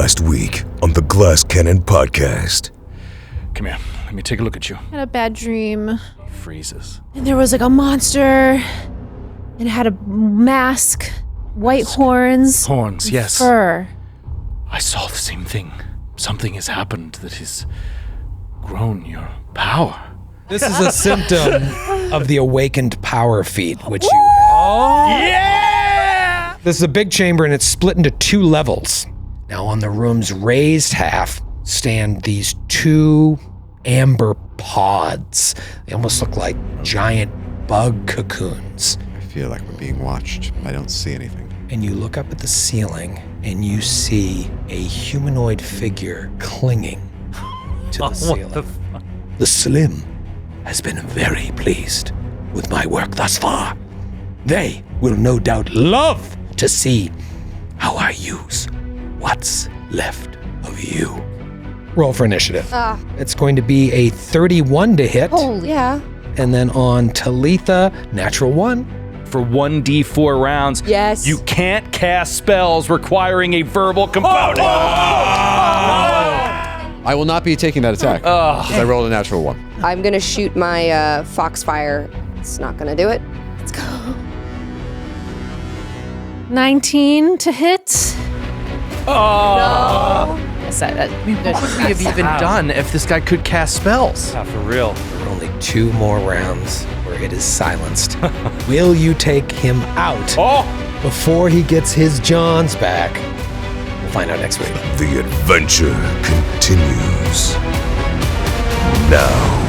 last week on the Glass Cannon Podcast. Come here. Let me take a look at you. I had a bad dream. He freezes. And there was like a monster. And it had a mask, white horns. Horns, yes. Fur. I saw the same thing. Something has happened that has grown your power. This is a symptom of the awakened power feat, which you have. Oh, yeah! This is a big chamber, and it's split into 2 levels. Now, on the room's raised half stand these 2 amber pods. They almost look like giant bug cocoons. I feel like we're being watched. I don't see anything. And you look up at the ceiling, and you see a humanoid figure clinging to the ceiling. The Slim has been very pleased with my work thus far. They will no doubt love to see how I use what's left of you. Roll for initiative. It's going to be a 31 to hit. Holy yeah. And then on Talitha, natural 1. For 1d4 rounds, Yes. you can't cast spells requiring a verbal component. I will not be taking that attack because I rolled a natural 1. I'm gonna shoot my Foxfire. It's not gonna do it. Let's go. 19 to hit. No. Yes, that What would we have even done if this guy could cast spells? Not for real. There are only 2 more rounds where it is silenced. Will you take him out before he gets his Johns back? We'll find out next week. The adventure continues now.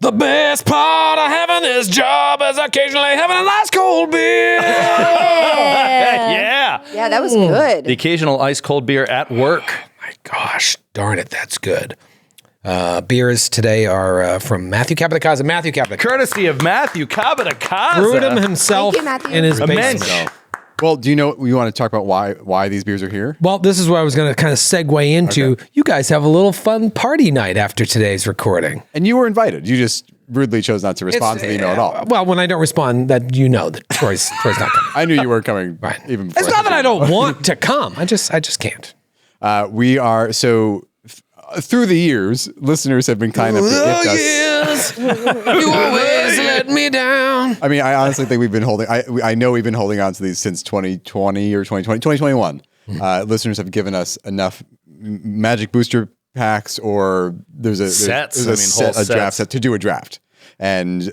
The best part of having this job is occasionally having a nice cold beer. Yeah. Yeah, that was good. The occasional ice cold beer at work. My gosh, darn it, that's good. Beers today are from Matthew Capitacasa. Matthew Capitacasa. Courtesy of Matthew Capitacasa. Brewed them himself Thank you, Matthew. in his A mensch. basement. Well, do you know, you want to talk about why these beers are here? Well, this is where I was going to kind of segue into. Okay. You guys have a little fun party night after today's recording. And you were invited. You just rudely chose not to respond to the email at all. Well, when I don't respond, that you know that Troy's not coming. I knew you weren't coming Right. even before. It's not that I don't want to come. I just can't. We are, through the years, listeners have been kind enough to gift us. Yes, you always let me down. I mean, I honestly think we've been holding, I know we've been holding on to these since 2020 or 2021. Listeners have given us enough magic booster packs, or there's a Sets. there's I a, mean, set, whole a draft sets. set to do a draft. And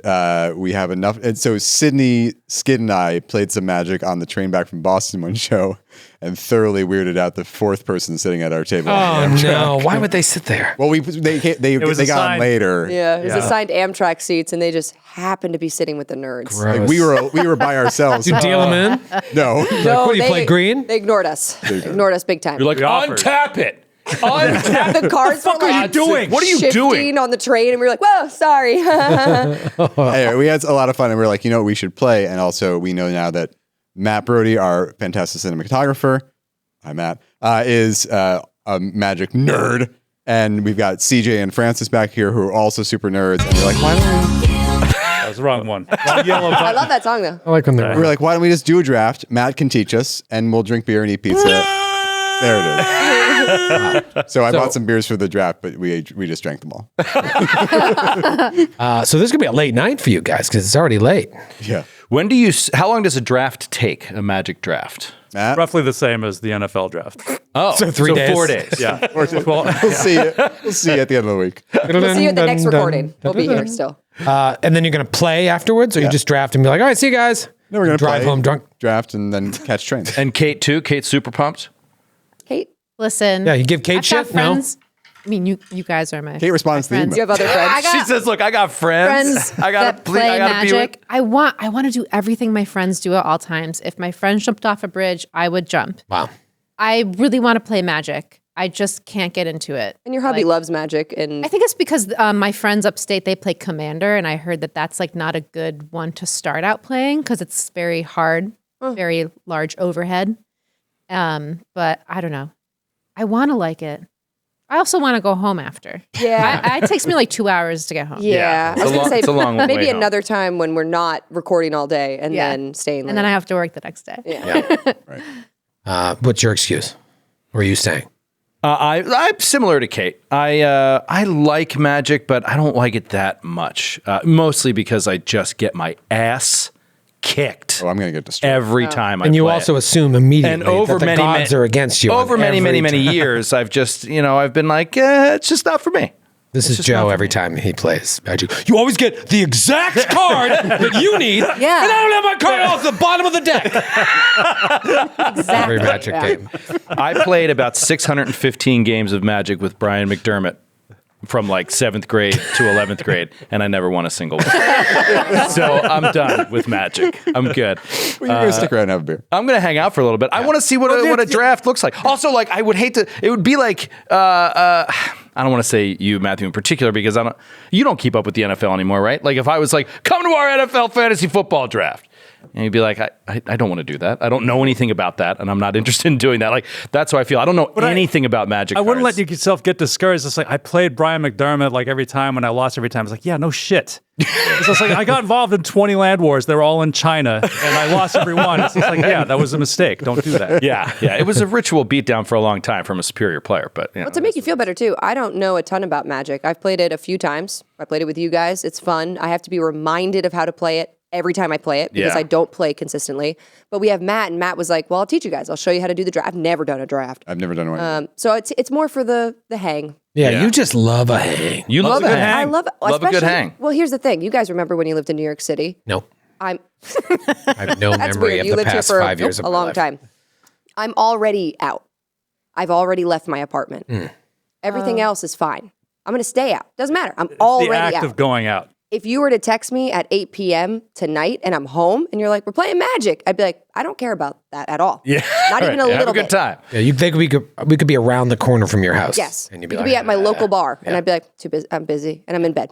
we have enough. And so Sydney, Skid, and I played some Magic on the train back from Boston one show and thoroughly weirded out the 4th person sitting at our table. Oh no! Why would they sit there? Well, they got on assigned. later. Yeah, it was assigned Amtrak seats, and they just happened to be sitting with the nerds. Like we were by ourselves. You deal them in? No. No, what do you play, green? They ignored us. Ignored us big time. You're like, We offered. untap it. the cards fuck were are you like doing? What are you shifting doing? on the train, and we were like, "Whoa, sorry." Anyway, we had a lot of fun, and we are like, you know what we should play? And also, we know now that Matt Brody, our fantastic cinematographer, hi Matt, is a Magic nerd. And we've got CJ and Francis back here who are also super nerds. And they're like, why don't we? it's the wrong one. Wrong yellow button. I love that song though. I like when We were like, why don't we just do a draft? Matt can teach us, and we'll drink beer and eat pizza. There it is. So I bought some beers for the draft, but we just drank them all. So this could be a late night for you guys because it's already late. Yeah. How long does a draft take, a Magic draft? Matt? Roughly the same as the NFL draft. Oh, So 3 days. 4 days. Yeah. We'll see you. We'll see you at the end of the week. We'll see you at the next recording. We'll be here still. And then you're going to play afterwards, or you just draft and be like, all right, see you guys. No, we're going to drive home drunk. draft, and then catch trains. And Kate too? Kate's super pumped? Kate, Listen. Yeah, you give Kate I've got shit? No? friends. I mean, you guys are my Kate responds to the friends. do you have other friends? She says, look, I got friends. friends I gotta that play be with. Magic. I want to do everything my friends do at all times. If my friends jumped off a bridge, I would jump. Wow. I really want to play Magic. I just can't get into it. And your hubby loves Magic, and I think it's because my friends upstate, they play Commander, and I heard that that's like not a good one to start out playing because it's very hard, very large overhead. But I don't know. I want to like it. I also want to go home after. yeah. It takes me like 2 hours to get home. Yeah, It's I was a gonna long- say it's a long way maybe home. another time when we're not recording all day and then staying late. And then I have to work the next day. What's your excuse? What are you saying? I'm similar to Kate. I like Magic, but I don't like it that much. Mostly because I just get my ass kicked Oh, I'm going to get destroyed. every time I And you play also it. assume immediately And over that the many gods are against you. Over on many every time. years, I've just I've been like, it's just not for me. This is just Joe not for every me. time he plays Magic. You always get the exact card that you need. Yeah. And I don't have my card off the bottom of the deck. Exactly. Every Magic game. I played about 615 games of Magic with Brian McDermott from like 7th grade to 11th grade, and I never won a single one. So I'm done with Magic. I'm good. Well, you're going to stick around and have a beer. I'm going to hang out for a little bit. I want to see what a draft looks like. Also, like, I would hate to, it would be like, I don't want to say you, Matthew, in particular, because you don't keep up with the NFL anymore, right? Like if I was like, come to our NFL fantasy football draft. And you'd be like, I don't want to do that. I don't know anything about that, and I'm not interested in doing that. Like, that's how I feel. I don't know anything about Magic I wouldn't cards. let yourself get discouraged. It's like I played Brian McDermott like every time when I lost every time. It's like, yeah, no shit. It's just like I got involved in 20 land wars. They were all in China, and I lost every one. It's just like, yeah, that was a mistake. Don't do that. Yeah. It was a ritual beatdown for a long time from a superior player, but Well, to make you feel better too, I don't know a ton about Magic. I've played it a few times. I played it with you guys. It's fun. I have to be reminded of how to play it every time I play it because Yeah. I don't play consistently. But we have Matt, and Matt was like, well, I'll teach you guys. I'll show you how to do the draft. I've never done a draft. I've never done one. So it's more for the hang. Yeah, you just love a hang. you love a good it. hang. I love it. Love a good especially- hang. Well, here's the thing. You guys remember when you lived in New York City? No, I have no That's memory weird. of You the lived here past for 5 years of a my long life. time. I'm already out. I've already left my apartment. Everything else is fine. I'm going to stay out. Doesn't matter. I'm The already act out. of going out. If you were to text me at 8 p.m. tonight and I'm home and you're like, we're playing Magic, I'd be like, I don't care about that at all. Yeah. Not even a Have little a good bit. time. Yeah, you think we could be around the corner from your house? Yes. and You you'd be could like, be at my local bar and I'd be like, too busy. I'm busy and I'm in bed.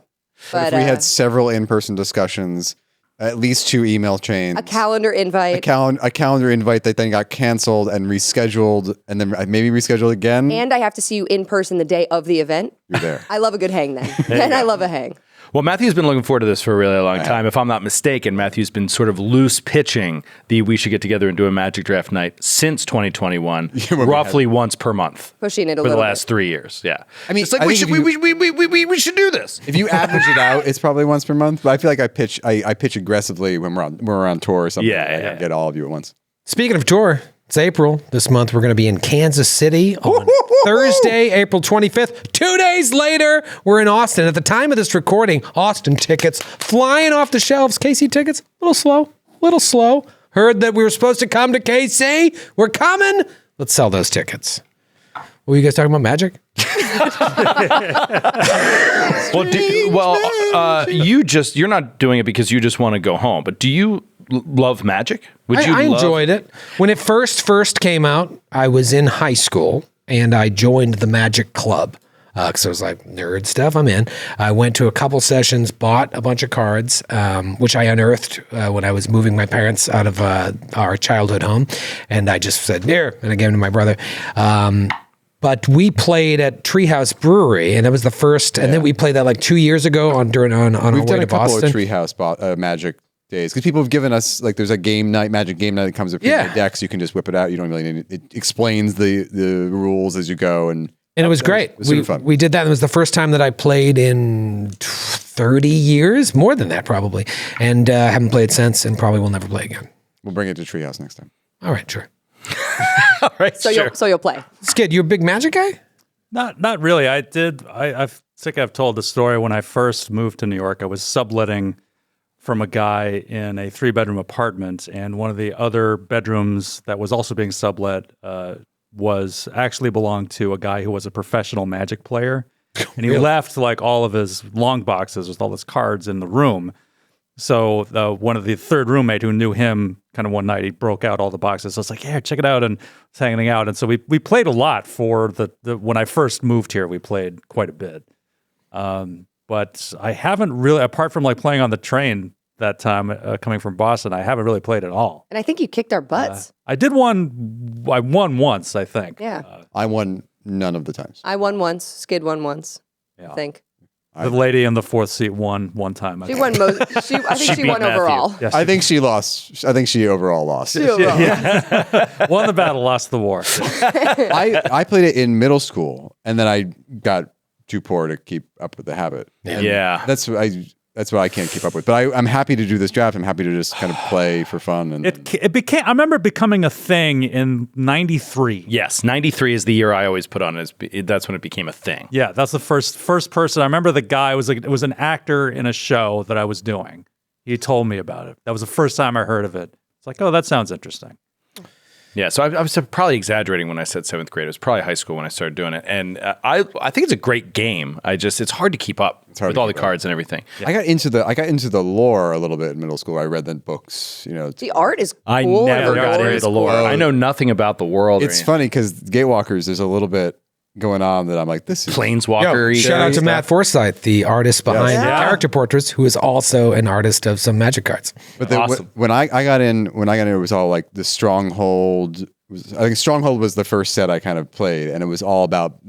But if we had several in-person discussions, at least 2 email chains, a calendar invite. a calendar invite that then got canceled and rescheduled, and then maybe rescheduled again. And I have to see you in person the day of the event. You're there. I love a good hang then. And I love a hang. Well, Matthew's been looking forward to this for a really long time. If I'm not mistaken, Matthew's been sort of loose pitching the we should get together and do a Magic Draft night since 2021, roughly once per month. Pushing it a for the little last 3 years. Yeah. I mean, it's like I we think should, if we should do this. If you average it out, it's probably once per month. But I feel like I pitch aggressively when we're on tour or something. Yeah. I get all of you at once. Speaking of tour, it's April. This month we're going to be in Kansas City on Thursday, April 25th. 2 days later, we're in Austin. At the time of this recording, Austin tickets flying off the shelves. KC tickets, a little slow. Heard that we were supposed to come to KC. We're coming. Let's sell those tickets. What were you guys talking about, Magic? You're not doing it because you just want to go home, but do you love Magic? I enjoyed it. When it first came out, I was in high school and I joined the Magic Club. Because I was like, nerd stuff, I'm in. I went to a couple sessions, bought a bunch of cards, which I unearthed when I was moving my parents out of our childhood home. And I just said, here, and I gave them to my brother. but we played at Treehouse Brewery, and that was the first. And then we played that like 2 years ago on our way We've to done a couple Boston. of Treehouse Magic days because people have given us like there's a game night, Magic game night that comes with decks. You can just whip it out. You don't really need it. It explains the rules as you go, and it was great. It was super fun. We did that. It was the first time that I played in 30 years, more than that probably, and haven't played since, and probably will never play again. We'll bring it to Treehouse next time. All right, sure. All right, So sure. you'll play. Skid, you a big Magic guy? Not really. I think I've told the story when I first moved to New York. I was subletting from a guy in a 3-bedroom apartment, and one of the other bedrooms that was also being sublet was actually belonged to a guy who was a professional Magic player, and he left like all of his long boxes with all his cards in the room. So one of the third roommate who knew him, kind of one night, he broke out all the boxes. So I was like, "Yeah, check it out," and was hanging out. And so we played a lot for the when I first moved here. We played quite a bit, but I haven't really, apart from like playing on the train that time coming from Boston, I haven't really played at all. And I think you kicked our butts. I won once, I think. Yeah. I won none of the times. I won once. Skid won once. I think. The lady in the fourth seat won one time. She won most. I think she won beat overall. Yes, I think she lost. I think she overall lost. won the battle, lost the war. I played it in middle school, and then I got too poor to keep up with the habit. And Yeah. that's what I can't keep up with. But I'm happy to do this draft. I'm happy to just kind of play for fun. And It became. I remember it becoming a thing in '93. Yes, 93 is the year I always put on. That's when it became a thing. Yeah, that's the first person. I remember the guy was an actor in a show that I was doing. He told me about it. That was the first time I heard of it. It's like, oh, that sounds interesting. Yeah, so I was probably exaggerating when I said 7th grade. It was probably high school when I started doing it, and I think it's a great game. It's hard to keep up with all the cards and everything. I got into the lore a little bit in middle school. I read the books. The art is cool. I never and got into the lore. I know nothing about the world. It's funny because Gatewalkers, there's a little bit going on that I'm like, this is Planeswalker. Shout out to Matt Forsythe, the artist behind character portraits, who is also an artist of some Magic cards. But Awesome. when I got in, it was all like the Stronghold. I think Stronghold was the first set I kind of played, and it was all about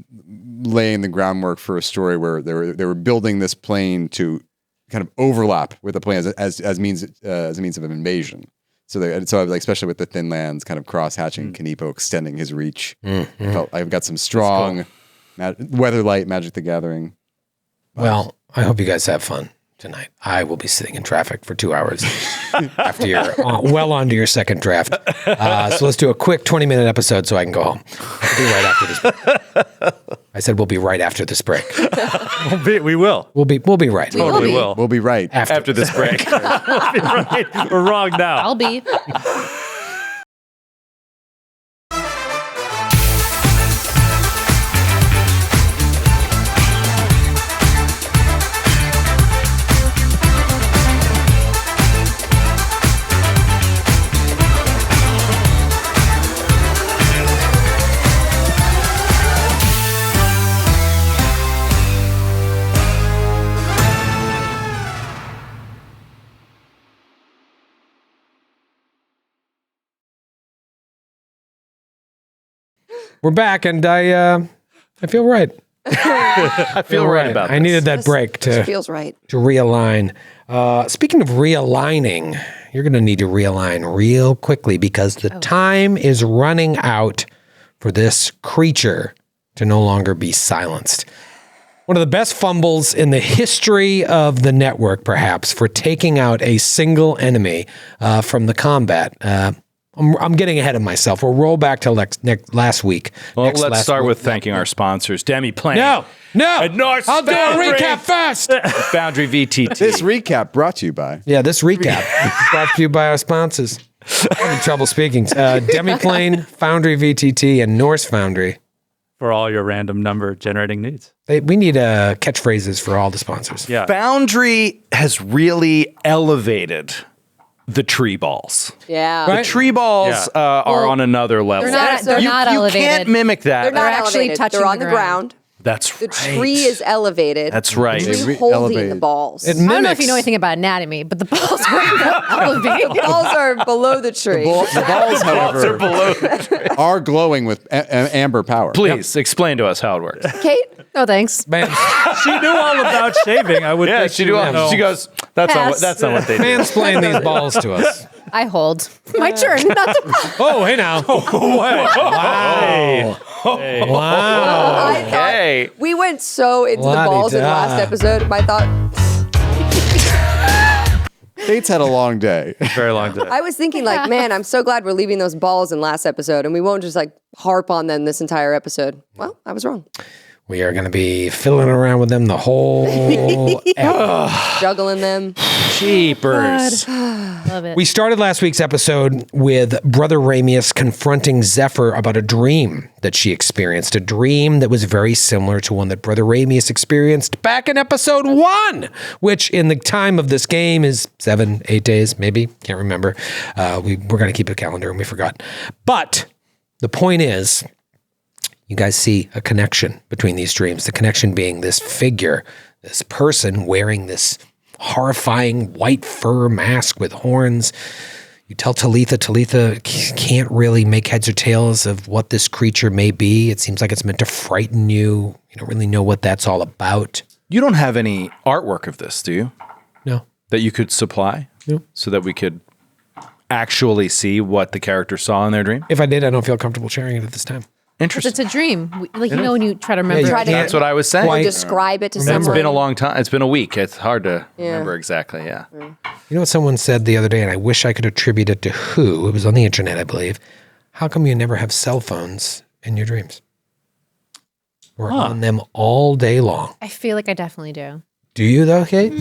laying the groundwork for a story where they were building this plane to kind of overlap with the plane as a means of an invasion. So like, especially with the thin lands, kind of cross hatching Kanipo, extending his reach. I've got some strong Weatherlight, Magic the Gathering. Well, I hope you guys have fun tonight. I will be sitting in traffic for 2 hours after you're well onto your second draft. So let's do a quick 20-minute episode so I can go home. We'll be right after this. I said we'll be right after this break. We will. We'll be right. Totally will. We'll be right after this break. We're wrong now. I'll be. We're back, and I feel right. I feel right about this. I needed that break This feels right. to realign. Speaking of realigning, you're going to need to realign real quickly because the time is running out for this creature to no longer be silenced. One of the best fumbles in the history of the network, perhaps, for taking out a single enemy from the combat. I'm getting ahead of myself. We'll roll back to last week. Well, let's start with thanking our sponsors, Demiplane. No. And Naish I'll do a Foundry. recap first. Foundry VTT. This recap brought to you by. Yeah, this recap is brought to you by our sponsors. I'm having trouble speaking. Demiplane, Foundry VTT, and Norse Foundry. For all your random number generating needs. We need catchphrases for all the sponsors. Yeah. Foundry has really elevated the tree balls. Yeah. Right? The tree balls are on another level. They're not you elevated. can't mimic that. They're not actually elevated. touching They're on the the ground. That's The right. tree is elevated. That's right. The They tree holding elevated. the balls. It I don't know if mimics- you know anything about anatomy, but the balls are elevated. The balls are below the tree. The balls, however, are glowing with amber power. Please explain to us how it works. Kate, No thanks. Man, She knew all about shaving. I would Yeah, think she do. would know. She goes. That's Pass. not what they do. mansplain these balls to us. I hold. My turn. Not to Oh, hey now. Wow. Wow. I thought Hey. we went so into the balls in La-di-da. last episode. My thought, Kate's had a long day. Very long day. I was thinking like, man, I'm so glad we're leaving those balls in last episode and we won't just like harp on them this entire episode. Well, I was wrong. We are going to be fiddling around with them the whole Juggling them. Jeepers. love it. We started last week's episode with Brother Ramius confronting Zephyr about a dream that she experienced, a dream that was very similar to one that Brother Ramius experienced back in episode 1, which in the time of this game is 7, 8 days, maybe, can't remember. We're going to keep a calendar and we forgot. But the point is, you guys see a connection between these dreams, the connection being this figure, this person wearing this horrifying white fur mask with horns. You tell Talitha can't really make heads or tails of what this creature may be. It seems like it's meant to frighten you. You don't really know what that's all about. You don't have any artwork of this, do you? No. That you could supply so that we could actually see what the character saw in their dream? If I did, I don't feel comfortable sharing it at this time. Interesting. It's a dream. Like, you know, when you try to remember. you Try to That's what I was saying. Quite- describe it to It's someone. been a long time. It's been a week. It's hard to remember exactly. Yeah. You know what someone said the other day, and I wish I could attribute it to who? It was on the internet, I believe. How come you never have cell phones in your dreams? We're on them all day long. I feel like I definitely do. Do you, though, Kate?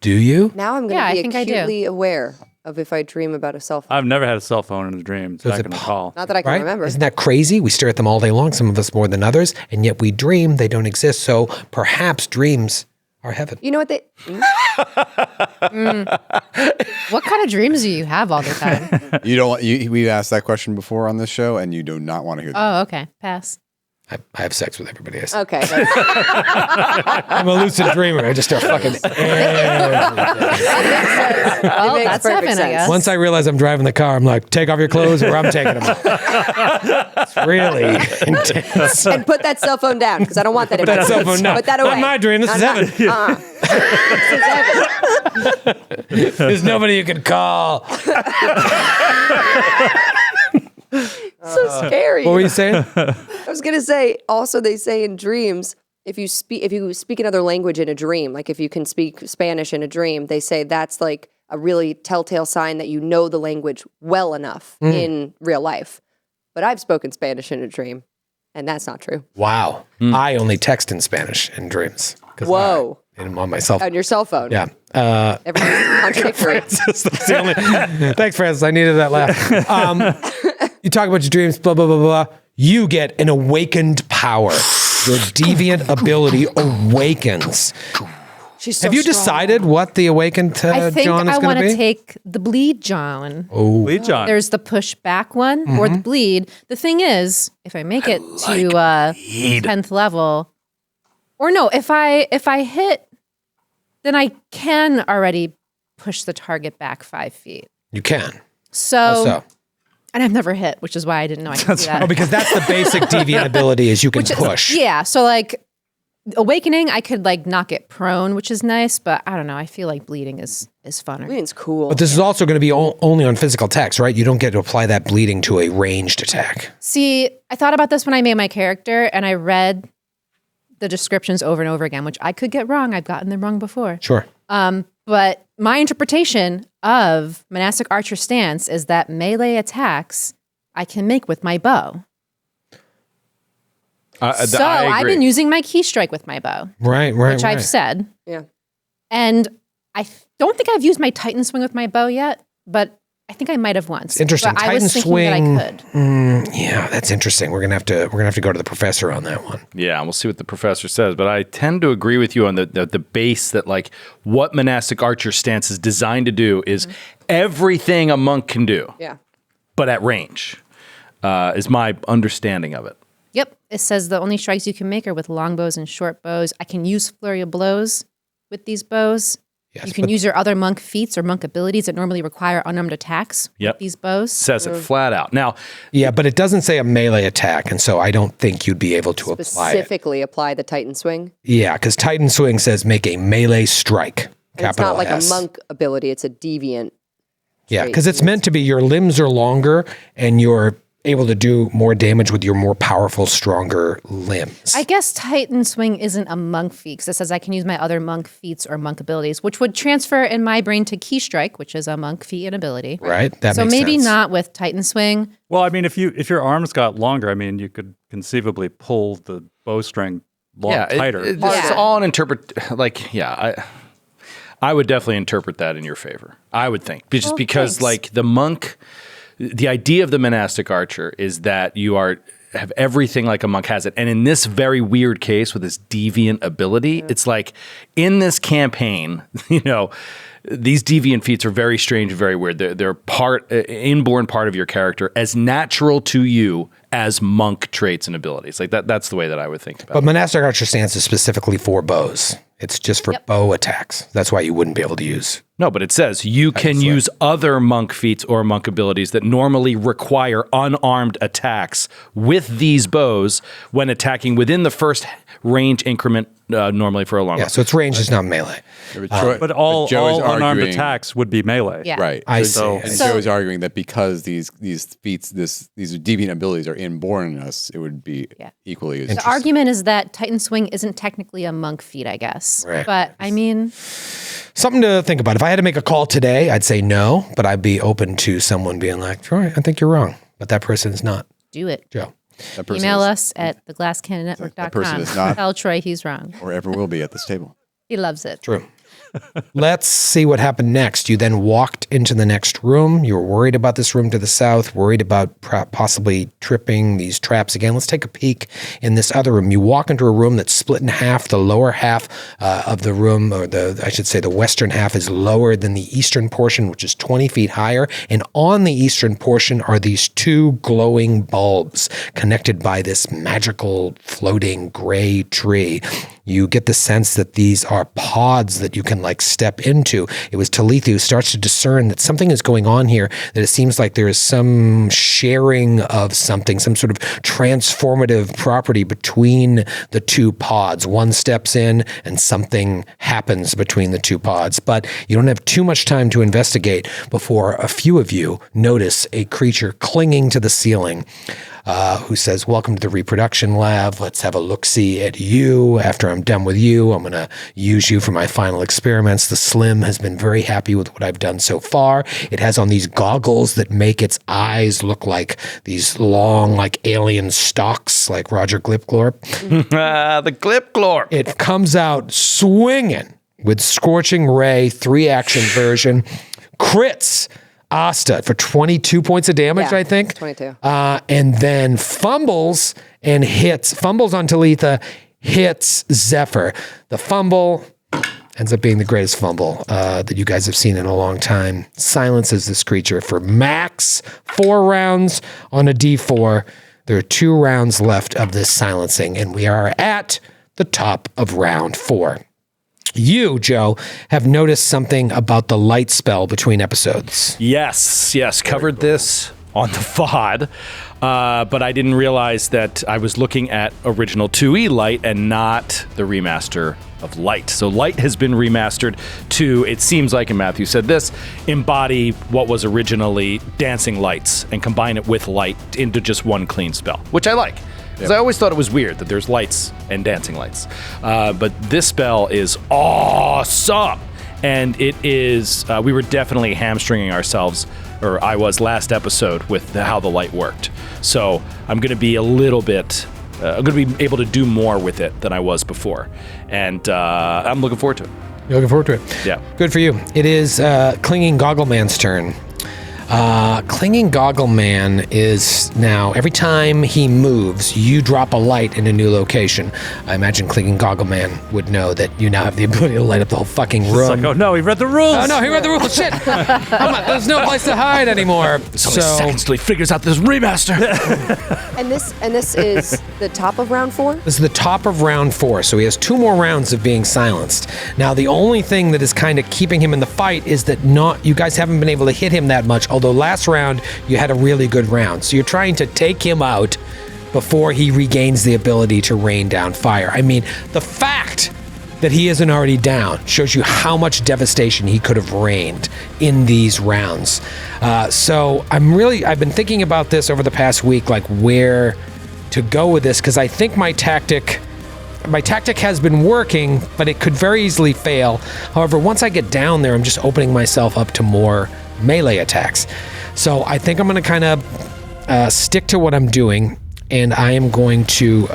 Do you? Now I'm going Yeah, to I be think I do. acutely aware of if I dream about a cell phone. I've never had a cell phone in a dream that is I it can recall. Not that I can Right? remember. Isn't that crazy? We stare at them all day long, some of us more than others, and yet we dream they don't exist. So perhaps dreams are heaven. You know what they... What kind of dreams do you have all the time? You don't. We've asked that question before on this show, and you do not want to hear that. Oh, okay. Pass. I have sex with everybody I see. Okay. that's- I'm a lucid dreamer. I just start fucking Well, makes that's perfect heaven, I sense. guess. Once I realize I'm driving the car, I'm like, take off your clothes or I'm taking them off. It's really intense. and put that cell phone down because I don't want that in my That cell phone, no. Put that away. Not my dream. This is heaven. This is heaven. There's nobody you can call. So scary. What were you saying? I was gonna say. Also, they say in dreams, if you speak another language in a dream, like if you can speak Spanish in a dream, they say that's like a really telltale sign that you know the language well enough in real life. But I've spoken Spanish in a dream, and that's not true. Wow. I only text in Spanish in dreams. 'Cause Whoa. I'm on my cell phone. On your cell phone. Yeah. Everything's contradictory. That's the only. Thanks, Francis. I needed that laugh. You talk about your dreams, blah, blah, blah, blah. You get an awakened power. Your deviant ability awakens. She's so Have you strong. decided what the awakened I think John is I going want to to be? take the bleed John. Lead John. There's the push back one or the bleed. The thing is, if I make it to 10th level, or no, if I hit, then I can already push the target back 5 feet. You can. So, So. and I've never hit, which is why I didn't know I could do that. Oh, because that's the basic deviant ability is you can push. Yeah. So like awakening, I could like knock it prone, which is nice, but I don't know. I feel like bleeding is funner. Bleeding's cool. But this is also going to be only on physical attacks, right? You don't get to apply that bleeding to a ranged attack. See, I thought about this when I made my character and I read the descriptions over and over again, which I could get wrong. I've gotten them wrong before. Sure. But my interpretation of monastic archer stance is that melee attacks I can make with my bow. So I've been using my key strike with my bow, Right. which I've said. Yeah. And I don't think I've used my Titan swing with my bow yet, but I think I might have once. Interesting. But I was Titan thinking swing. that I could. Yeah, that's interesting. We're gonna have to go to the professor on that one. Yeah, we'll see what the professor says. But I tend to agree with you on the base that like what monastic archer stance is designed to do is everything a monk can do, Yeah. but at range, is my understanding of it. Yep. It says the only strikes you can make are with long bows and short bows. I can use flurry of blows with these bows. Yes, you can use your other monk feats or monk abilities that normally require unarmed attacks with these bows. Says it flat out. Now, yeah, but it doesn't say a melee attack, and so I don't think you'd be able to apply it. Specifically apply the Titan Swing? Yeah, because Titan Swing says make a melee strike. It's not like S. a monk ability, it's a deviant. Yeah, because it's meant to be your limbs are longer and you're able to do more damage with your more powerful, stronger limbs. I guess Titan Swing isn't a monk feat because it says I can use my other monk feats or monk abilities, which would transfer in my brain to Key Strike, which is a monk feat and ability. Right? That so makes maybe sense. not with Titan Swing. Well, I mean, if your arms got longer, I mean, you could conceivably pull the bowstring tighter. It's all an I would definitely interpret that in your favor. I would think. Just because thanks. like the monk, the idea of the monastic archer is that you have everything like a monk has it. And in this very weird case with this deviant ability, it's like in this campaign, these deviant feats are very strange and very weird. They're inborn part of your character, as natural to you as monk traits and abilities. Like that's the way that I would think about it. But monastic archer stance is specifically for bows. It's just for bow attacks. That's why you wouldn't be able to use. No, but it says you can use other monk feats or monk abilities that normally require unarmed attacks with these bows when attacking within the first range increment, normally for a long Yeah, so its range is not melee. But all unarmed attacks would be melee. Yeah. Right. I see. And Joe is arguing that because these feats, these deviant abilities are inborn in us, it would be equally as The argument is that Titan Swing isn't technically a monk feat, I guess. Right. But I mean, something to think about. If I had to make a call today, I'd say no, but I'd be open to someone being like, "Sure, I think you're wrong," but that person's not. do it. Joe. That person Email is- us at theglasscannonnetwork.com. That person is not- Tell Troy he's wrong. or ever will be at this table. He loves it. True. Let's see what happened next. You then walked into the next room. You were worried about this room to the south, worried about possibly tripping these traps again. Let's take a peek in this other room. You walk into a room that's split in half. The lower half of the room, or the western half, is lower than the eastern portion, which is 20 feet higher. And on the eastern portion are these two glowing bulbs connected by this magical floating gray tree. You get the sense that these are pods that you can step into. It was Talitha who starts to discern that something is going on here, that it seems like there is some sharing of something, some sort of transformative property between the two pods. One steps in and something happens between the two pods, but you don't have too much time to investigate before a few of you notice a creature clinging to the ceiling. Who says, "Welcome to the reproduction lab. Let's have a look-see at you. After I'm done with you, I'm going to use you for my final experiments. The Slim has been very happy with what I've done so far. It has on these goggles that make its eyes look like these long, alien stalks, like Roger Glipglorp. The Glipglorp. It comes out swinging with Scorching Ray, 3-action version. Crits Asta for 22 points of damage, Yeah, I think. 22. And then fumbles on Talitha, hits Zephyr. The fumble ends up being the greatest fumble that you guys have seen in a long time. Silences this creature for max 4 rounds on a D4. There are 2 rounds left of this silencing, and we are at the top of round 4. You, Joe, have noticed something about the light spell between episodes. Yes. Covered this on the VOD, but I didn't realize that I was looking at original 2E Light and not the remaster of Light. So Light has been remastered to, it seems like, and Matthew said this, embody what was originally Dancing Lights and combine it with Light into just one clean spell, which I like. Because I always thought it was weird that there's lights and dancing lights. But this spell is awesome. And it is, we were definitely hamstringing ourselves, or I was last episode, with how the light worked. So I'm going to be I'm going to be able to do more with it than I was before. And I'm looking forward to it. You're looking forward to it? Yeah. Good for you. It is Clinging Goggle Man's turn. Clinging Goggle Man is now, every time he moves, you drop a light in a new location. I imagine Clinging Goggle Man would know that you now have the ability to light up the whole fucking room. It's like, oh no, he read the rules. Oh no, he read the rules. Shit. There's no place to hide anymore. It's only seconds till he figures out this remaster. And this is the top of round 4? This is the top of round 4, so he has 2 more rounds of being silenced. Now, the only thing that is kind of keeping him in the fight is that you guys haven't been able to hit him that much, although last round you had a really good round. So you're trying to take him out before he regains the ability to rain down fire. I mean, the fact that he isn't already down shows you how much devastation he could have rained in these rounds. So I've been thinking about this over the past week, like where to go with this, because I think my tactic has been working, but it could very easily fail. However, once I get down there, I'm just opening myself up to more melee attacks. So I think I'm going to kind of stick to what I'm doing, and I am going to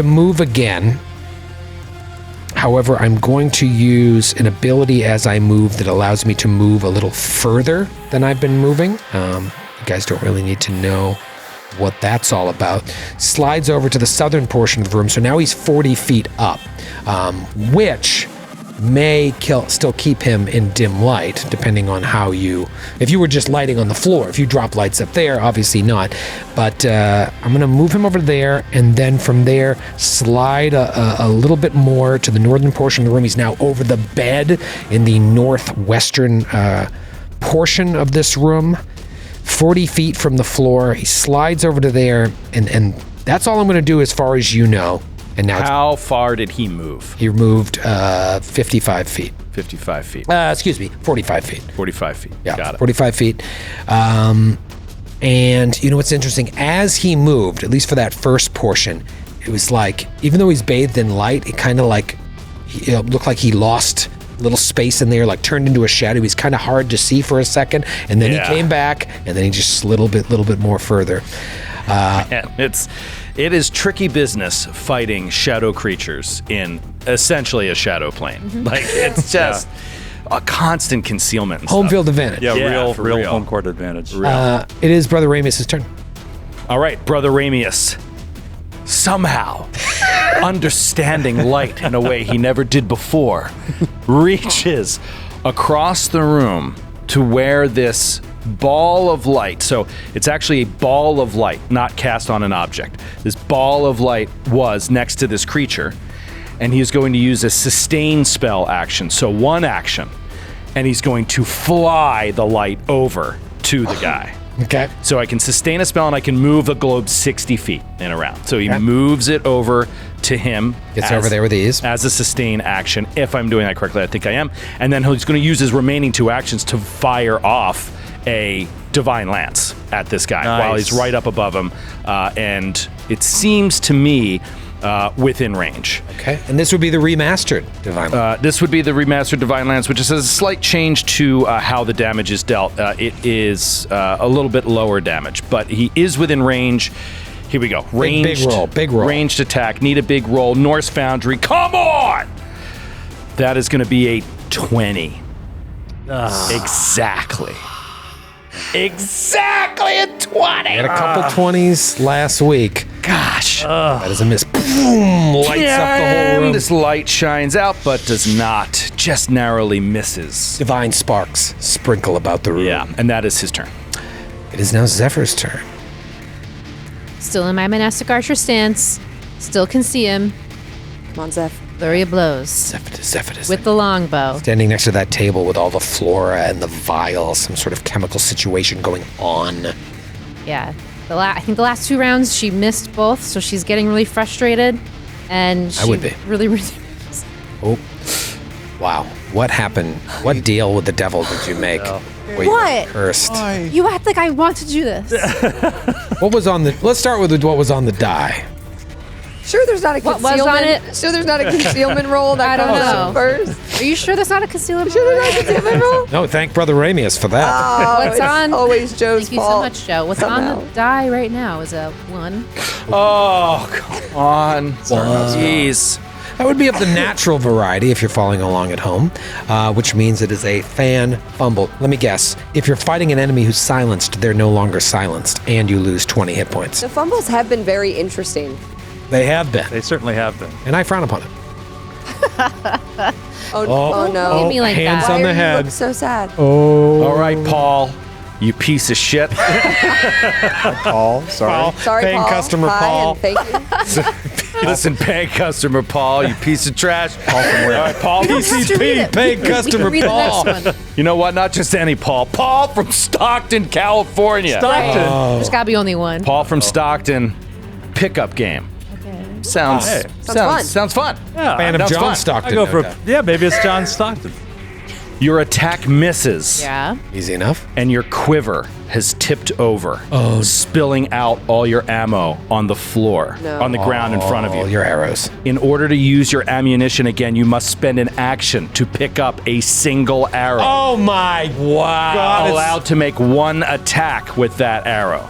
move again. However, I'm going to use an ability as I move that allows me to move a little further than I've been moving. You guys don't really need to know what that's all about. Slides over to the southern portion of the room, so now he's 40 feet up, which may still keep him in dim light, depending on how if you were just lighting on the floor. If you drop lights up there, obviously not. But I'm going to move him over there, and then from there, slide a little bit more to the northern portion of the room. He's now over the bed in the northwestern portion of this room, 40 feet from the floor. He slides over to there, and that's all I'm going to do as far as you know. And now how far did he move? He moved 55 feet. 55 feet. 45 feet. 45 feet. Yeah, got it. 45 feet. And you know what's interesting? As he moved, at least for that first portion, it was like, even though he's bathed in light, it kind of like, it looked like he lost a little space in there, like turned into a shadow. He's kind of hard to see for a second, and then he came back, and then he just slid a little bit more further. It is tricky business fighting shadow creatures in essentially a shadow plane. Mm-hmm. Like, it's just a constant concealment and Home stuff. field advantage. Yeah, for real real. home court advantage. It is Brother Ramius' turn. All right, Brother Ramius, somehow understanding light in a way he never did before, reaches across the room to where this ball of light, so it's actually a ball of light, not cast on an object. This ball of light was next to this creature, and he is going to use a sustain spell action, so one action, and he's going to fly the light over to the guy. Okay. So I can sustain a spell and I can move the globe 60 feet in a round. So he moves it over to him. Gets over there with ease. As a sustain action, if I'm doing that correctly. I think I am. And then he's going to use his remaining 2 actions to fire off a Divine Lance at this guy while he's right up above him. And it seems to me within range. Okay. And this would be the remastered Divine Lance. This would be the remastered Divine Lance, which is a slight change to how the damage is dealt. It is a little bit lower damage, but he is within range. Here we go. Ranged, big roll. Ranged attack. Need a big roll. Norse Foundry. Come on! That is going to be a 20. Exactly. Exactly a 20. Had a couple 20s last week. Gosh. That is a miss. Boom! Lights up the whole room. This light shines out, but does not. Just narrowly misses. Divine sparks sprinkle about the room. Yeah, and that is his turn. It is now Zephyr's turn. Still in my monastic archer stance. Still can see him. Come on, Zeph. Flurry of blows. Zephyrus. With the longbow. Standing next to that table with all the flora and the vials, some sort of chemical situation going on. Yeah. I think the last 2 rounds she missed both, so she's getting really frustrated. And she I would be. really Oh. Wow. What happened? What deal with the devil did you make? Where you What? were cursed. You act like I want to do this. What was on the... Let's start with what was on the die. Sure, there's not a What concealment. was on it? Sure, there's not a concealment roll that I don't comes know. first. Are you sure that's not a concealment? Sure, there's not a concealment roll. No, thank Brother Ramius for that. Oh, What's it's on? always Joe's Thank you so fault. much, Joe. What's on the die right now is a 1. Oh, come on. Jeez. That would be of the natural variety if you're following along at home, which means it is a fan fumble. Let me guess. If you're fighting an enemy who's silenced, they're no longer silenced, and you lose 20 hit points. The fumbles have been very interesting. They have been. They certainly have been. And I frown upon it. Oh no. Hit me like hands that. on Why the are you head. look so sad? All right, Paul, you piece of shit. Paul, sorry. Sorry, paying Paul. customer Hi, Paul. and thank you. Listen, paying customer Paul, you piece of trash. Paul from where? All right, Paul. PCP, paying customer We can read Paul. the next one. You know what? Not just any Paul. Paul from Stockton, California. Stockton. There's gotta be only one. Paul from Stockton, pickup game. Okay. Sounds Hey. Sounds fun. Yeah. Fan of Sounds John fun. Stockton. I go no for doubt. yeah, maybe it's John Stockton. Your attack misses. Yeah. Easy enough. And your quiver has tipped over, Oh. spilling out all your ammo on the floor, No. on the ground in front of All you. your arrows. In order to use your ammunition again, you must spend an action to pick up a single arrow. Oh my God. Allowed to make one attack with that arrow.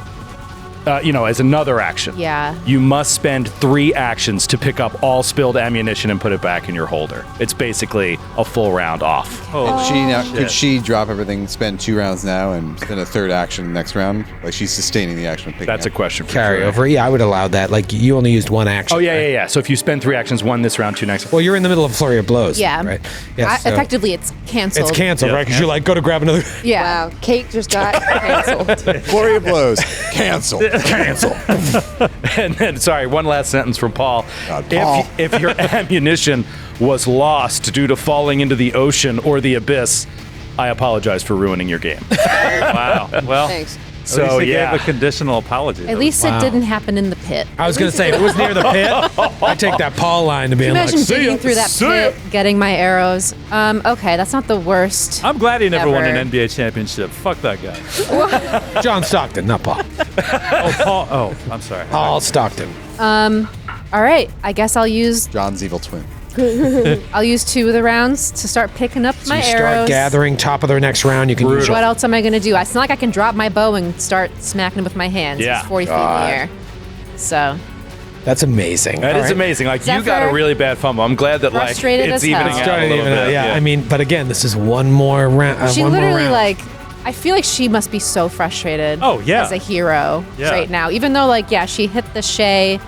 As another action. Yeah. You must spend 3 actions to pick up all spilled ammunition and put it back in your holder. It's basically a full round off. Could she drop everything, spend 2 rounds now, and spend a third action next round? Like she's sustaining the action. Of picking That's a up. question for Carry sure. over. Yeah, I would allow that. Like, you only used one action. Oh, yeah, right? yeah, yeah. So if you spend 3 actions, 1 this round, 2 next. Well, you're in the middle of flurry of blows. Yeah. Right? Yeah. so Effectively, it's canceled. it's canceled, right? Because you're like, go to grab another. Yeah. Wow, Kate just got canceled. Flurry of blows. Cancel. Cancel. And then, sorry, one last sentence from Paul. God, Paul. If your ammunition was lost due to falling into the ocean or the abyss, I apologize for ruining your game. Wow. Well, Thanks. at least they yeah. gave a conditional apology. At least it didn't happen in the pit. I was going to say, if it was near the pit, I'd take that Paul line to be like, Imagine see ya. digging through that pit, getting my arrows. Okay, that's not the worst. I'm glad he never won Ever. an NBA championship. Fuck that guy. John Stockton, not Paul. Oh, Paul. Oh, I'm sorry. Paul Stockton. All right, I guess I'll use John's evil twin. 2 of the rounds to start picking up my You start arrows. gathering top of their next round. You can use What else am I gonna do? It's not like I can drop my bow and start smacking with my hands. Yeah. It's 40 feet in the air. So That's amazing. That All is right. amazing. Like, you got a Zephyr, really bad fumble. I'm glad that, like, frustrated it's as hell. evening out a Starting little even out, bit. yeah, I mean, but again, this is one more round. she one more literally round. I feel like she must be so frustrated. Oh, yeah. As a hero Yeah. right now, even though she hit the Shay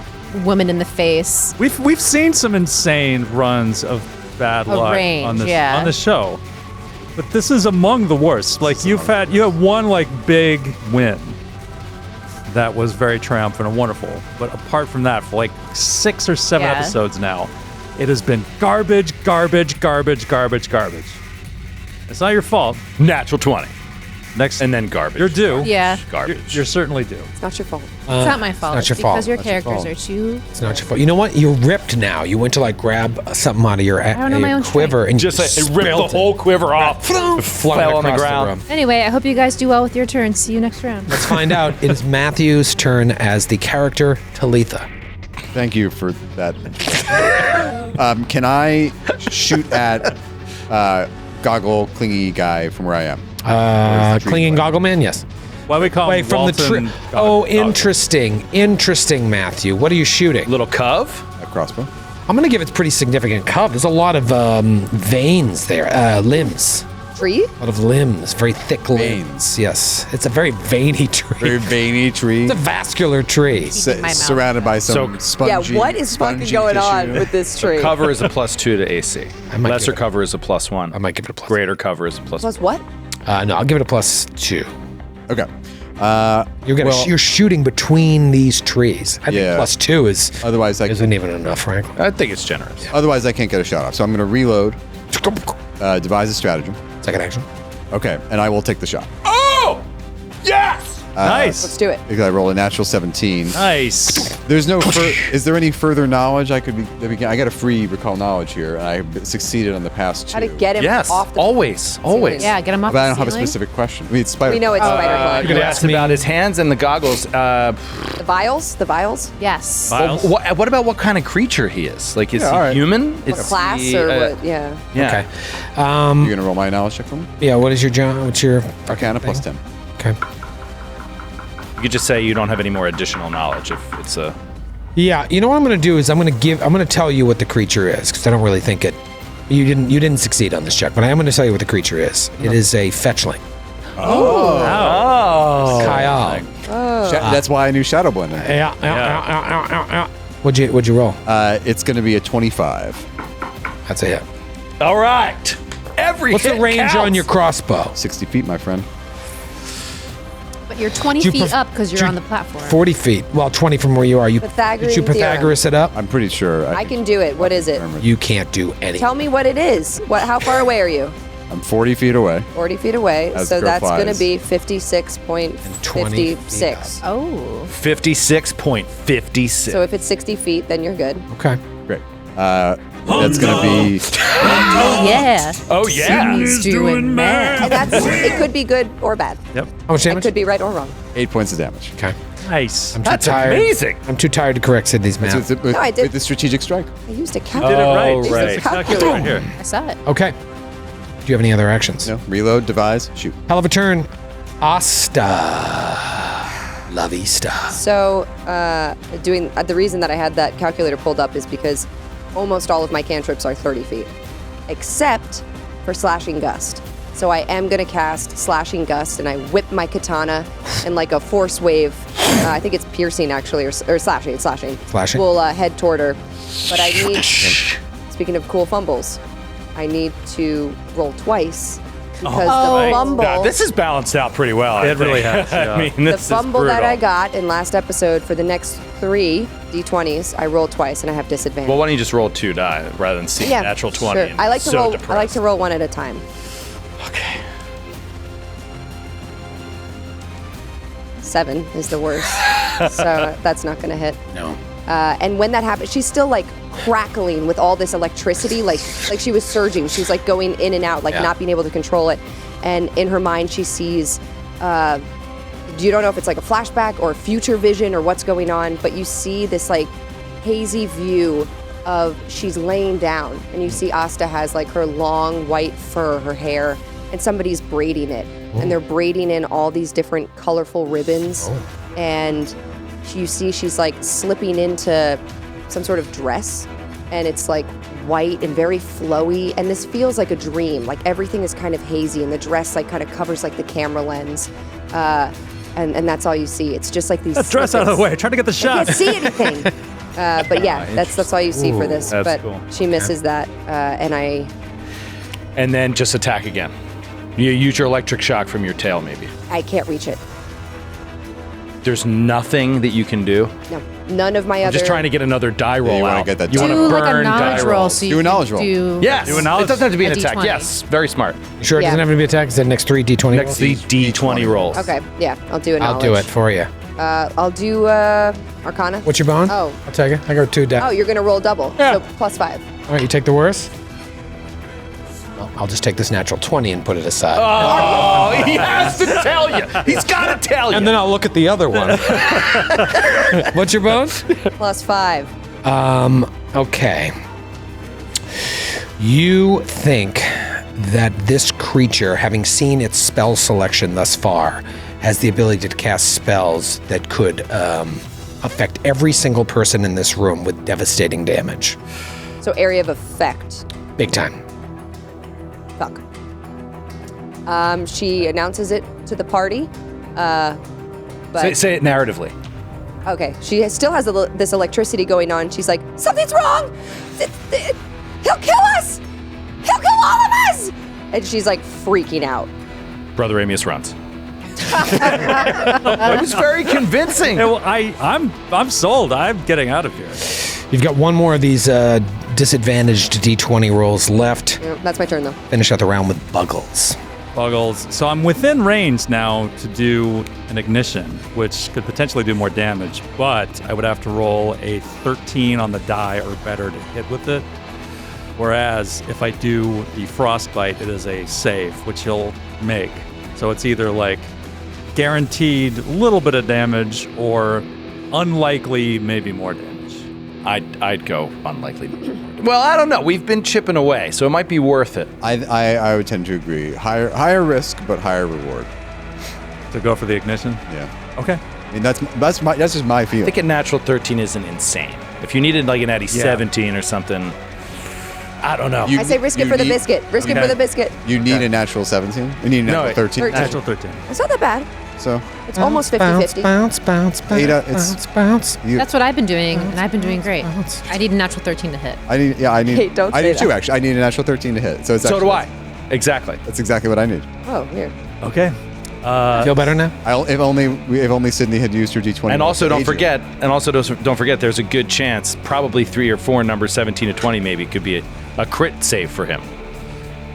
woman in the face. We've seen some insane runs of bad Of luck range, on this yeah. on the show, but this is among the worst. Like you had one big win that was very triumphant and wonderful, but apart from that, for 6 or 7 Yeah. episodes now, it has been garbage, garbage, garbage, garbage, garbage. It's not your fault. Natural 20. Next, And then garbage. you're due. Yeah, Garbage. You're certainly due. It's not your fault. it's not my fault. not your It's fault. because your Not your characters fault. are too. It's not your fault. You know what? You're ripped now. You went to grab something out of your, don't know my own quiver and Just you it ripped the spilled whole quiver off. Flung it Fell on the across ground. room. Anyway, I hope you guys do well with your turn. See you next round. Let's find out. It is Matthew's turn as the character Talitha. Thank you for that. Can I shoot at goggle clingy guy from where I am? Where's the tree Clinging guy? Goggle Man, yes. Why we call Wait, him from the Walton tree. Gog- Oh, Gog- interesting. Interesting, Matthew. What are you shooting? Little cove? A crossbow. I'm going to give it pretty significant cover. There's a lot of veins there, limbs. Tree? A lot of limbs, very thick limbs. Yes, it's a very veiny tree. Very veiny tree. It's a vascular tree. in my mouth. Surrounded by some So- spongy. Yeah, what is fucking spongy going tissue. on with this tree? Cover is a +2 to AC. might Lesser give it- cover is a +1. I might give it a plus. Greater cover is a +1. Plus what? No, I'll give it a +2. Okay. You're shooting between these trees. I Yeah. think +2 is Otherwise, isn't even enough, frankly. I think it's generous. Otherwise, I can't get a shot off. So I'm going to reload, devise a stratagem. Second action. Okay, and I will take the shot. Oh! Yes! Nice. Let's do it. Because I roll a natural 17. Nice. There's no. Is there any further knowledge I could be? I got a free recall knowledge here, and I succeeded on the past 2. How to get him Yes. off the Always. Always. Yeah, get him off But I the don't have a ceiling. specific question. I mean, it's spider. We know it's spider You're climb. going to ask about his hands and the goggles. The vials? The vials? Yes. Miles? What about what kind of creature he is? Like, is Yeah, he all right. human? What Is class he, or what? Yeah. Yeah. Okay. You're gonna roll my knowledge check for me? Yeah. What is your John? What's your Arcana plus 10. Okay. You could just say you don't have any more additional knowledge if it's a. Yeah, you know what I'm going to do is I'm going to tell you what the creature is because I don't really think it. You didn't succeed on this check, but I am going to tell you what the creature is. It is a fetchling. Oh. Kyle. That's why I knew Shadow Blend. Yeah. What'd you roll? It's going to be a 25. That's a hit. All right. What's the range on your crossbow? 60 feet, my friend. But you're 20 feet up because you're on the platform. 40 feet. Well, 20 from where you are. Did you Pythagoras it up? I'm pretty sure. I can do it. What is it? You can't do anything. Tell me what it is. How far away are you? I'm 40 feet away. 40 feet away. As So the that's crow going to flies. be 56.56. Oh. 56.56. So if it's 60 feet, then you're good. Okay. Great. That's going to be... Oh, yeah. Oh, yeah. He's doing math. And it could be good or bad. Yep. How much It damage? could be right or wrong. 8 points of damage. Okay. Nice. I'm too That's tired. amazing. I'm too tired to correct Sydney's math. With, No, I did. with the strategic strike. I used a Did it calculator. right. Oh, That's right. the calculator right here. I saw it. Okay. Do you have any other actions? No. Reload, devise, shoot. Hell of a turn. Asta. La vista. So the reason that I had that calculator pulled up is because almost all of my cantrips are 30 feet, except for Slashing Gust. So I am going to cast Slashing Gust, and I whip my katana, and like a force wave, I think it's piercing actually, or slashing. Slashing. Will head toward her. But I need, speaking of cool fumbles, I need to roll twice because the fumble. God, this is balanced out pretty well. It really has, yeah. I mean, The this fumble is that I brutal. got in last episode for the next 3 d20s, I rolled twice and I have disadvantage. Well, why don't you just roll 2 die rather than see natural 20? Sure. And I like to so roll. depressed. I like to roll one at a time. Okay. 7 is the worst, so that's not going to hit. No. And when that happens, she's still like crackling with all this electricity, like she was surging. She's like going in and out, like not being able to control it. And in her mind, she sees. You don't know if it's like a flashback or future vision or what's going on, but you see this like hazy view of she's laying down, and you see Asta has like her long white fur, her hair, and somebody's braiding it, and they're braiding in all these different colorful ribbons, and you see she's like slipping into some sort of dress, and it's like white and very flowy, and this feels like a dream. Like everything is kind of hazy, and the dress like kind of covers like the camera lens, and that's all you see. It's just like these. Let's dress out of the way. Trying to get the I shot. can't see anything. But yeah, that's all you see for this. that's But cool. she misses that, And then just attack again. You use your electric shock from your tail, maybe. I can't reach it. There's nothing that you can do. No, none of my I'm other. just trying to get another die roll you wanna out. get that you die want Do to like a burn die knowledge roll rolls. so you Do a can knowledge roll. do. Yes. Do a knowledge- It doesn't have to be an a attack. D20. Yes. Very smart. Sure, it doesn't have to be attack. It's the next 3 d20 Next rolls. the D20 rolls. Okay, yeah, I'll do a I'll knowledge. do it for you. I'll do Arcana. What's your bone? Oh. I'll take it. I go 2 death. Oh, you're gonna roll double, Yeah. so +5. All right, you take the worst. Well, I'll just take this natural 20 and put it aside. Oh, he has to tell you. He's got to tell you. And then I'll look at the other one. What's your bone? +5. Okay. You think that this creature, having seen its spell selection thus far, has the ability to cast spells that could affect every single person in this room with devastating damage. So area of effect. Big time. Fuck. She announces it to the party. But Say it narratively. okay, she still has this electricity going on. She's like, something's wrong. He'll kill us. He'll kill all of us. And she's like freaking out. Brother Amius runs. It was very convincing. Yeah, well, I'm sold. I'm getting out of here. You've got one more of these disadvantaged d20 rolls left. Yeah, that's my turn though. Finish out the round with Buggles. Buggles. So I'm within range now to do an ignition, which could potentially do more damage, but I would have to roll a 13 on the die or better to hit with it. Whereas if I do the frostbite, it is a save, which he'll make. So it's either like guaranteed little bit of damage or unlikely maybe more damage. I'd go unlikely. Well, I don't know. We've been chipping away, so it might be worth it. I would tend to agree. Higher risk, but higher reward. To go for the ignition? Yeah. Okay. I mean, that's just my I feeling. think a natural 13 isn't insane. If you needed like an Eddie 17 or something, I don't know. I say risk it for the biscuit. Risk it for the biscuit. You need a natural 17? You need a natural 13? Natural 13. It's not that bad. So It's almost 50-50. Bounce. That's what I've been doing, and I've been doing great. I need a natural 13 to hit. I need Hey, don't I say need too, that. actually. I need a natural 13 to hit. So it's So do actually- I. Exactly. That's exactly what I need. Oh, weird. Okay. Feel better now? If only Sydney had used her D20. And also don't agent. forget, there's a good chance, probably 3 or 4 numbers 17 to 20 maybe could be a crit save for him,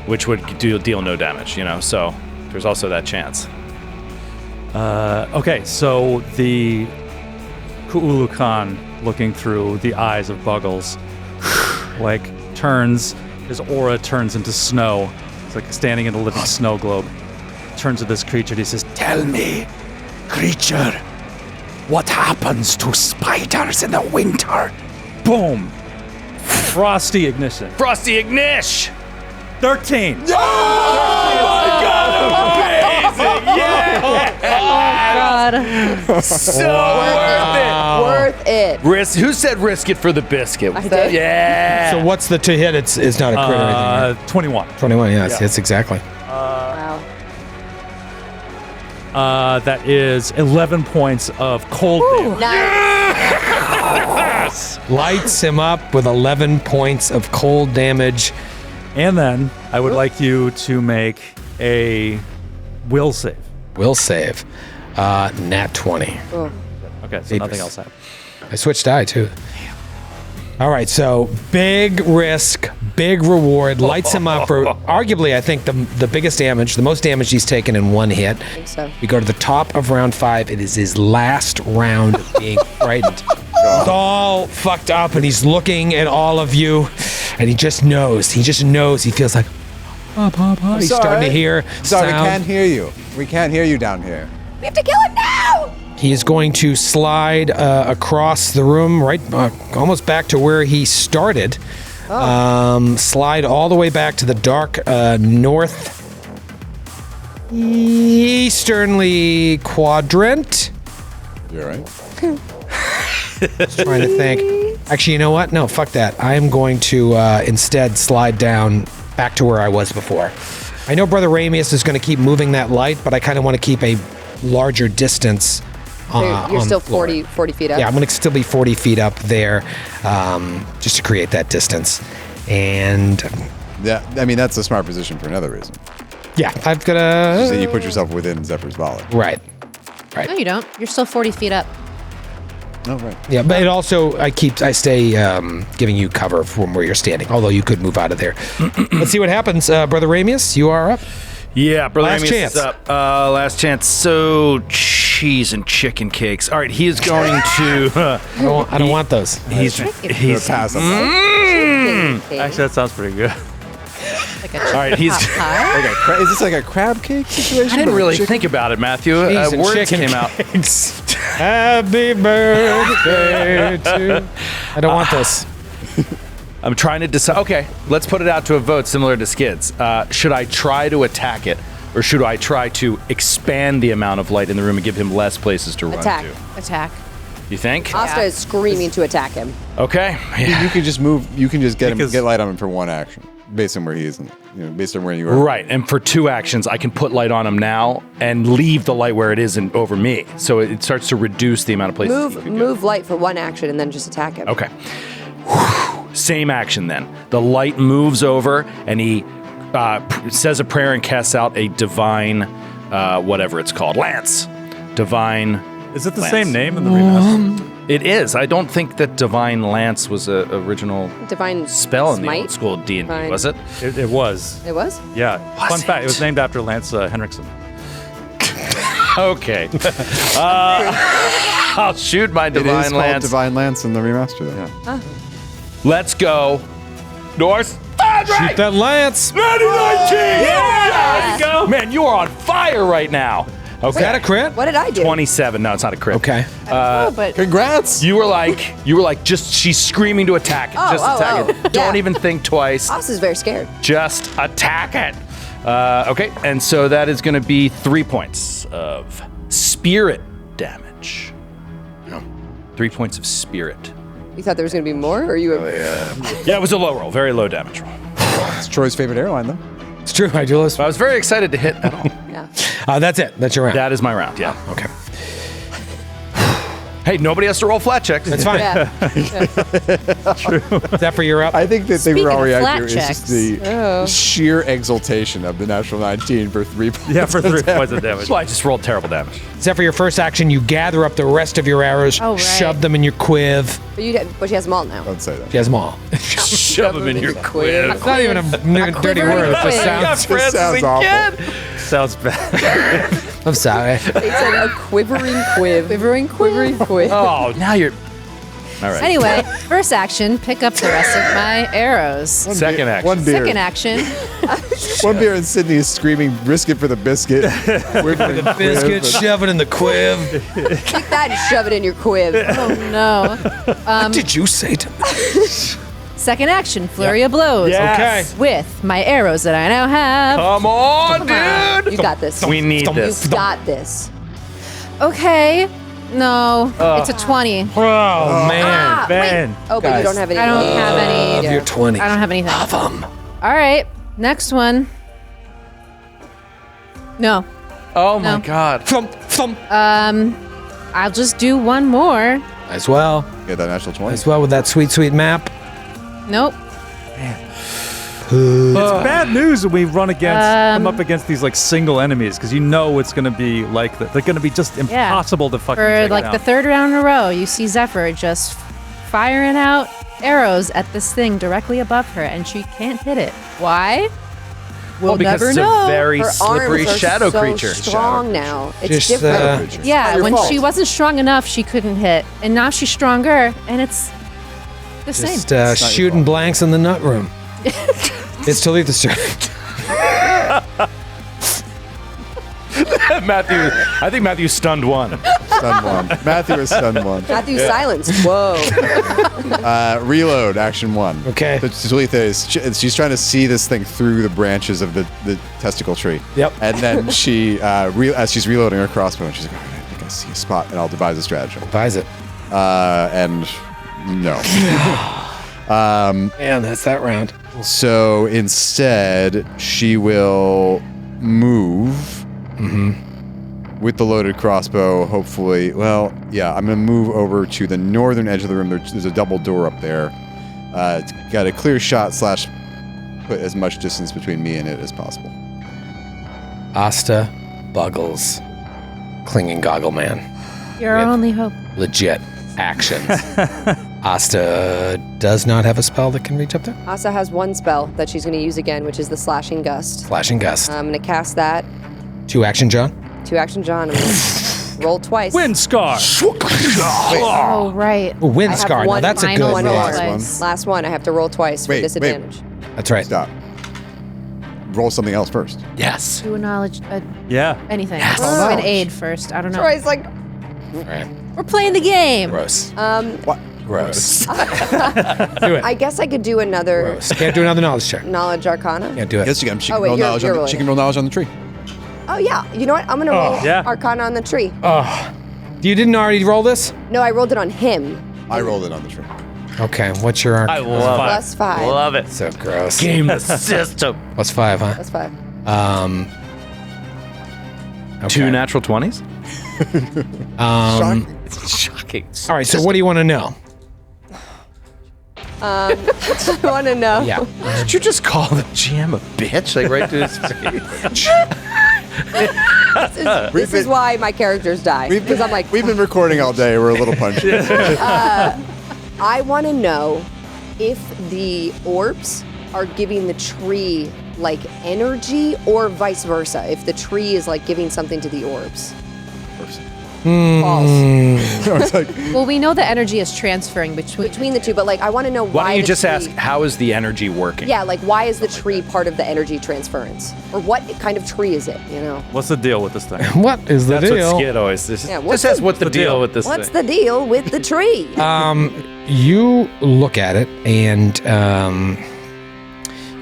which would deal no damage, so there's also that chance. Okay, so the Ku'ulukan, looking through the eyes of Buggles, turns, his aura turns into snow. It's like standing in a living snow globe. Turns to this creature and he says, Tell me, creature, what happens to spiders in the winter? boom! Frosty ignition. Frosty Ignish! 13! Amazing! Yeah! God. So worth it. Worth it. Who said risk it for the biscuit? I did. Yeah. So what's the to hit? It's not a crit or anything, right? 21. 21, yes, it's exactly. Wow. That is 11 points of cold damage. Nice. Lights him up with 11 points of cold damage. And then I would like you to make a will save. Will save. Nat 20. Okay, so nothing else happened. I switched die too. All right, so big risk, big reward. Lights him up for arguably, I think, the biggest damage, the most damage he's taken in one hit. I think so. We go to the top of round 5. It is his last round of being frightened. He's all fucked up, and he's looking at all of you, and he just knows. He feels like, he's starting to hear Sorry, we sound. can't hear you. We can't hear you down here. We have to kill him now. He is going to slide across the room, right, almost back to where he started. Slide all the way back to the dark northeasternly quadrant. You all right? Trying to think. Actually, you know what? No, fuck that. I am going to instead slide down back to where I was before. I know Brother Ramius is going to keep moving that light, but I kind of want to keep a larger distance. You're on still the floor. 40 feet up. Yeah, I'm going to still be 40 feet up there, just to create that distance. And Yeah, I mean, that's a smart position for another reason. yeah, I've got to. So you put yourself within Zephyr's volley. Right. No, you don't. You're still 40 feet up. Oh, right. Yeah, but it also I stay giving you cover from where you're standing. Although you could move out of there. Let's see what happens, Brother Ramius. You are up. Yeah, Brother Last Amius chance. is up. Last chance. So cheese and chicken cakes. All right, he is going to. I don't want those. He's Pass on that. Actually, that sounds pretty good. Like a all right. He's. pie. Is this like a crab cake situation? I didn't or really chicken? think about it, Matthew. Cheese and Words chicken came out. cakes. Happy birthday to. I don't want this. I'm trying to decide. Okay, let's put it out to a vote similar to Skids. Should I try to attack it, or should I try to expand the amount of light in the room and give him less places to Attack. run to? Attack. You think? Asta is screaming to attack him. Okay. You can just move. You can just get Because- get light on him for one action, based on where he is, based on where you are. Right, and for 2 actions, I can put light on him now and leave the light where it is and over me. So it starts to reduce the amount of places. he can go. Move light for one action and then just attack him. Okay. Same action then. The light moves over and he says a prayer and casts out a divine, whatever it's called, lance. Divine. Is it the Lance. same name in the remaster? It is. I don't think that divine lance was a original Divine spell in the smite? old school D&D, Divine- was it? It was. It was? Yeah. Fun Was fact, it? it was named after Lance Henriksen. Okay. I'll shoot my It is divine called lance. Divine Lance in the remaster. Though. Yeah. Let's go. North. Shoot that lance. 2019! Yeah! There you go. Man, you are on fire right now. Okay. Is that a crit? What did I do? 27. No, it's not a crit. Okay. Oh, but Congrats! You were like, just she's screaming to attack it. Just attack it. Yeah. Don't even think twice. Asta's very scared. Just attack it. Okay, and so that is going to be 3 points of spirit damage. damage. 3 points of spirit. You thought there was going to be more, or you? Yeah, it was a low roll, very low damage roll. It's Troy's favorite airline, though. It's true. I do list. I was very excited to hit at all. Yeah. That's it. That's your round. That is my round, yeah. Okay. Hey, nobody has to roll flat checks. That's fine. Yeah. Is that for your up? I think that they Speaking were all of reacting flat to is just checks. the sheer exultation of the natural 19 for 3 points. Yeah, for 3 points of damage. That's why I just rolled terrible damage. Is that for your first action? You gather up the rest of your arrows, Oh, right. shove them in your quiv. But she has them all now. Don't say that. She has them all. Shove them in your quib. It's not even a dirty quivering word. It just quiv. sounds. Francis sounds awful. Sounds bad. I'm sorry. They said a quivering quiv. Quivering quiv. Oh, now you're... All right. Anyway, first action, pick up the rest of my arrows. Second action. One beer. Second action, One beer and Sydney is screaming, risk it for the biscuit. Biscuit, shove it in the quiv. Take that and shove it in your quiv. oh no. What did you say to me? Second action, flurry of blows. Yes. With my arrows that I now have. Come on, Come on. dude. You got this. We need this. You got this. Okay. No, it's a 20. Oh, man. Ah, Ben. wait. Oh, but you don't have any. I don't have any. You're 20. I don't have anything. Of them. All right, next one. No, Oh, my No. God. Thump, thump. I'll just do one more. As well. Get that natural 20. As well with that sweet, sweet map. Nope. It's bad news when we run against, come up against these like single enemies because you know it's going to be like that. They're going to be just impossible to fucking For take like down. the third round in a row, you see Zephyr just firing out arrows at this thing directly above her, and she can't hit it. Why? We'll because never it's know. a very Her slippery arms are shadow so creature. strong now. It's Just, different. Yeah, your when fault. she wasn't strong enough, she couldn't hit, and now she's stronger, and it's the same. Just your shooting fault. blanks in the nut room. It's Talitha's turn. Matthew, I think Matthew stunned one. Stun one. Matthew is stun one. Matthew silence. Whoa. Reload, action 1. Okay. So Talitha is, she's trying to see this thing through the branches of the testicle tree. Yep. And then she, as she's reloading her crossbow, she's like, all right, I think I see a spot, and I'll devise a stratagem. Buys it. And no. Man, that's that round. So instead, she will move with the loaded crossbow, hopefully. Well, yeah, I'm going to move over to the northern edge of the room. There's a double door up there. It's got a clear shot / put as much distance between me and it as possible. Asta Buggles. Clinging Goggle Man. Your Yep. only hope. Legit actions. Asta does not have a spell that can reach up there. Asa has one spell that she's going to use again, which is the Slashing Gust. Flashing Gust. I'm going to cast that. 2 action, John. 2 action, John. I'm going to roll twice. Wind Scar. Oh, right. Ooh, Wind I have Scar. Now one that's a final good one roll more. Last one. twice. Last one. I have to roll twice for Wait, disadvantage. That's right. Stop. Roll something else first. Yes. Do a knowledge, Yeah. anything. Yes. Or an aid first. I don't know. Troy's like, Right. We're playing the game. Gross. What? Gross. Do it. I guess I could do another Gross. Can't do another knowledge check. knowledge arcana. Can't do it. Yes, you can. She Oh, can wait, roll you're- knowledge. you're She rolling. can roll knowledge on the tree. Oh, yeah. You know what? I'm going to roll yeah. arcana on the tree. You didn't already roll this? No, I rolled it on him. I rolled it on the tree. Okay. What's your arc? I love it. Plus 5. Love it. So gross. Game the system. Plus 5, huh? Plus 5. Okay. 2 natural 20s? Shocking. It's shocking. All right. So what do you want to know? I want to know. Yeah. Did you just call the GM a bitch? Like right to his face? This is why my characters die. Because I'm like, We've been recording all day. We're a little punchy. I want to know if the orbs are giving the tree like energy or vice versa. If the tree is like giving something to the orbs. False. It's like, Well, we know the energy is transferring Between the two, but like I want to know Why why. don't you the just tree- ask, how is the energy working? Yeah, like why is the tree part of the energy transference? Or what kind of tree is it, you know? What's the deal with this thing? What is the That's deal? what Skid always says. Yeah, Just what's ask the- what's the deal with this What's thing. the deal with the tree? You look at it and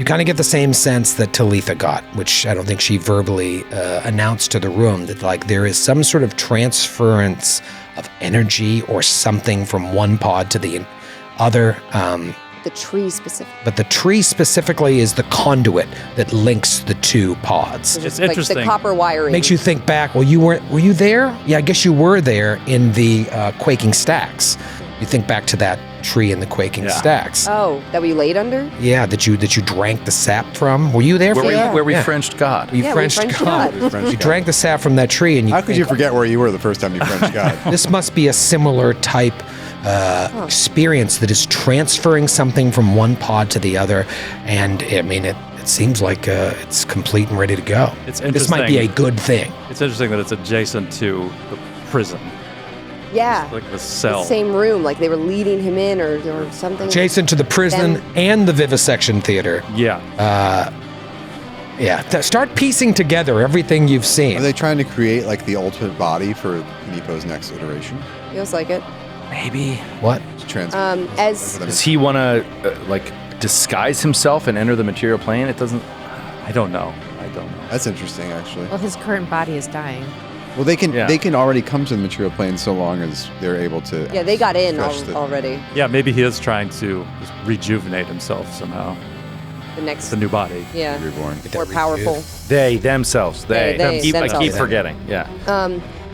You kind of get the same sense that Talitha got, which I don't think she verbally announced to the room, that like there is some sort of transference of energy or something from one pod to the other. The tree specific. But the tree specifically is the conduit that links the two pods. It's Like interesting. the copper wiring. Makes you think back. Well, were you there? Yeah, I guess you were there in the quaking stacks. You think back to that tree in the quaking stacks. Oh, that we laid under? Yeah, that you drank the sap from. Were you there for that? Where we Yeah. Frenched God. You Yeah, we Frenched Frenched God. God. You drank the sap from that tree, and How could you forget where you were the first time you French God? This must be a similar type experience that is transferring something from one pod to the other, and I mean it seems like it's complete and ready to go. It's This might be a interesting. good thing. It's interesting that it's adjacent to the prison, Yeah. like the cell. The same room, like they were leading him in or something. Adjacent to the prison Then- and the vivisection theater. Yeah. Start piecing together everything you've seen. Are they trying to create like the ultimate body for Nepo's next iteration? Feels like it. Maybe. What? As Does he want to like disguise himself and enter the material plane? It doesn't. I don't know. That's interesting, actually. Well, his current body is dying. Well, they can Yeah. already come to the material plane so long as they're able to. yeah, they got in Fresh the- already. Yeah, maybe he is trying to just rejuvenate himself somehow. The next, The new body. yeah, Reborn. more powerful. They themselves. They. They I keep themselves. forgetting. Yeah.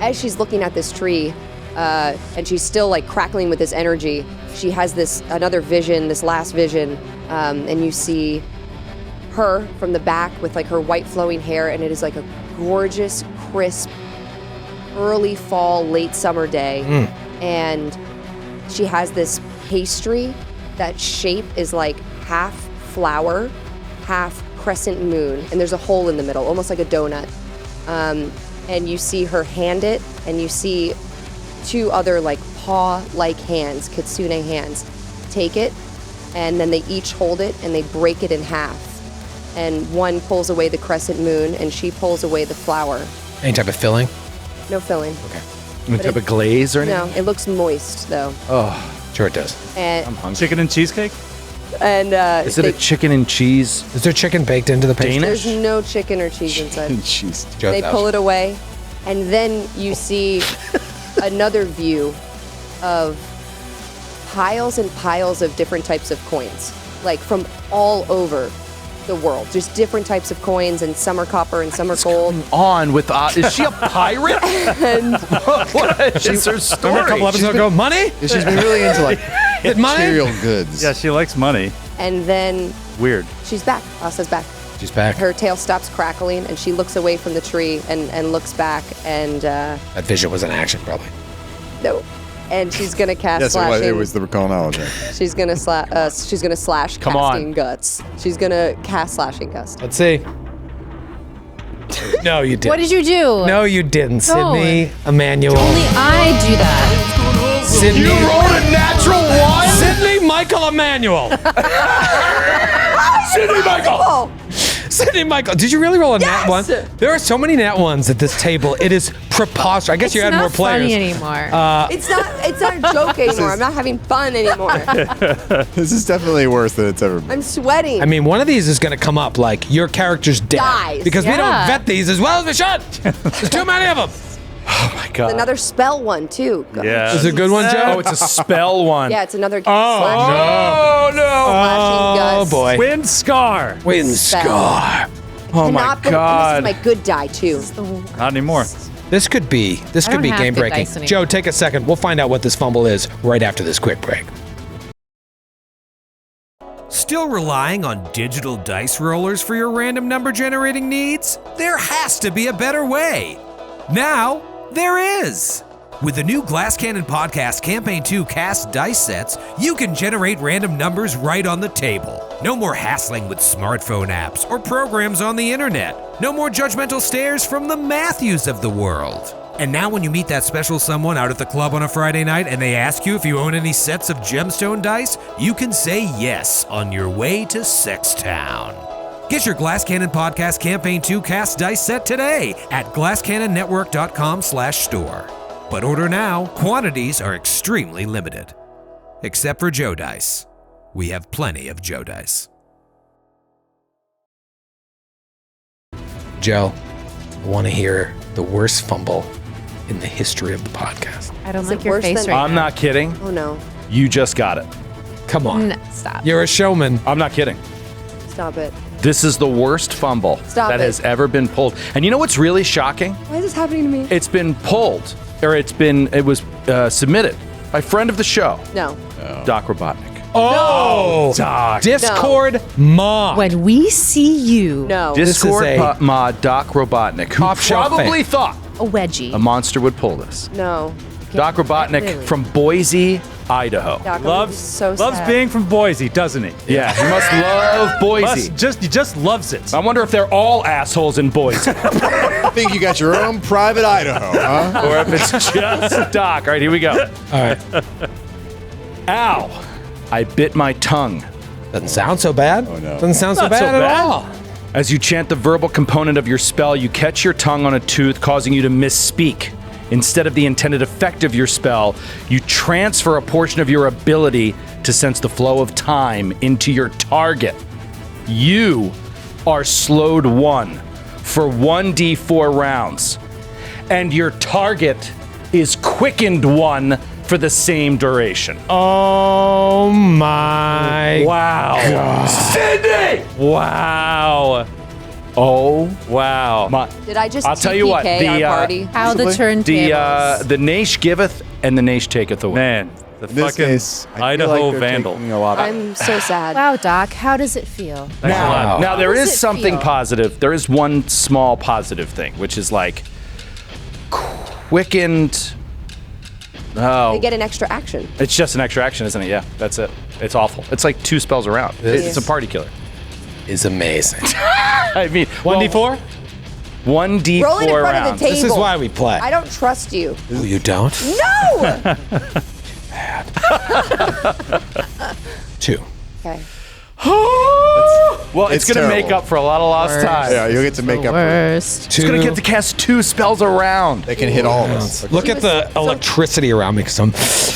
As she's looking at this tree, and she's still like crackling with this energy, she has another vision, this last vision, and you see her from the back with like her white flowing hair, and it is like a gorgeous, crisp, early fall, late summer day, and she has this pastry. That shape is like half flower, half crescent moon, and there's a hole in the middle, almost like a donut. And you see her hand it, and you see two other like paw-like hands, kitsune hands, take it, and then they each hold it and they break it in half. And one pulls away the crescent moon, and she pulls away the flower. Any type of filling? No filling. Any type of glaze or anything? No, it looks moist though. Sure it does. And Chicken and cheesecake? Is it a chicken and cheese? Is there chicken baked into the pastry? Danish? there's no chicken or cheese inside. Jeez. Joe They Thous. pull it away, and then you see another view of piles and piles of different types of coins, like from all over the world. Just different types of coins, and some are copper and some are gold. On with is she a pirate? What is her story? Remember a couple episodes ago, money? She's been really into like money? material goods. Yeah, she likes money. And then Weird. she's back. Asa's back. She's back. Her tail stops crackling, and she looks away from the tree and looks back, and That vision was an action, probably. no. And she's gonna cast Yes, slashing. it was the chronology. She's gonna slash Come casting on. guts. She's gonna cast slashing guts. Let's see. No, you didn't. What did you do? No, you didn't, Sydney Emmanuel. Only I do that. Sydney. You rolled a natural one. Sydney Michael Emmanuel. Sydney Michael. Sydney Michael. Did you really roll a nat one? There are so many nat ones at this table. It is preposterous. I guess you had It's more not players. funny anymore. It's not a joke anymore. I'm not having fun anymore. This is definitely worse than it's ever been. I'm sweating. I mean, one of these is going to come up like your character's dead. Dies. Because we don't Yeah. vet these as well as we should. There's too many of them. Oh my god. Another spell one too. God. Yeah. Is it a good one, Joe? Oh, it's a spell one. Yeah, it's another Oh no. slashing Oh, guts. boy. Wind scar. Wind Spell. scar. Oh my And this god. is my good die too. Not anymore. This could be I don't have game good breaking. dice anymore. Joe, take a second. We'll find out what this fumble is right after this quick break. Still relying on digital dice rollers for your random number generating needs? There has to be a better way. Now, there is. With the new Glass Cannon Podcast Campaign 2 cast dice sets, you can generate random numbers right on the table. No more hassling with smartphone apps or programs on the internet. No more judgmental stares from the Matthews of the world. And now when you meet that special someone out at the club on a Friday night and they ask you if you own any sets of gemstone dice, you can say yes on your way to Sextown. Get your Glass Cannon Podcast Campaign 2 cast dice set today at glasscannonnetwork.com/store. But order now, quantities are extremely limited. Except for Joe Dice. We have plenty of Joe Dice. Joe, I want to hear the worst fumble in the history of the podcast. I don't Is like it your worse face than- right I'm now. not kidding. Oh no. You just got it. Come on. No, stop. You're a showman. I'm not kidding. Stop it. This is the worst fumble Stop that it. has ever been pulled. And you know what's really shocking? Why is this happening to me? It's been pulled, or it was submitted by friend of the show, No. Doc Robotnik. Oh, Doc. Discord mod. When we see you, No. Discord This is a mod Doc Robotnik, who top shelf probably fan. thought a wedgie. a monster would pull this. No. Doc Robotnik Clearly. from Boise, Idaho. Doc, I'm Loves so loves sad. being from Boise, doesn't he? Yeah, he must love Boise. He just loves it. I wonder if they're all assholes in Boise, I think you got your own private Idaho, huh? or if it's just Doc. All right, here we go. All right. Ow! I bit my tongue. Doesn't sound so bad. Oh, no. Doesn't sound so Not so bad at bad. all. As you chant the verbal component of your spell, you catch your tongue on a tooth, causing you to misspeak. Instead of the intended effect of your spell, you transfer a portion of your ability to sense the flow of time into your target. You are slowed 1 for 1d4 rounds, and your target is quickened 1 for the same duration. Oh my. Wow. Sydney! Wow. Oh Wow. my! Did I just I'll tell you what, TPK our party? How the turntables. The Naish giveth and the Naish taketh away. Man, the In this fucking case, I feel Idaho like they're vandal. taking a lot of- I'm so sad. Wow, Doc, how does it feel? Thanks a lot. Now there How does is it something feel? positive. There is one small positive thing, which is like quickened. They Oh, get an extra action. it's just an extra action, isn't it? Yeah, that's it. It's awful. It's like 2 spells around. It's a party killer. Is amazing. I mean, 1d4? 1d4 Roll it in front rounds. of the table. This is why we play. I don't trust you. Oh, you don't? No! 2. Okay. Well, it's It's going to make terrible. up for a lot of lost time. Yeah, you'll get to make up. Worst. It's going to get to cast 2 spells around. They can hit all of us. Look at the electricity around me because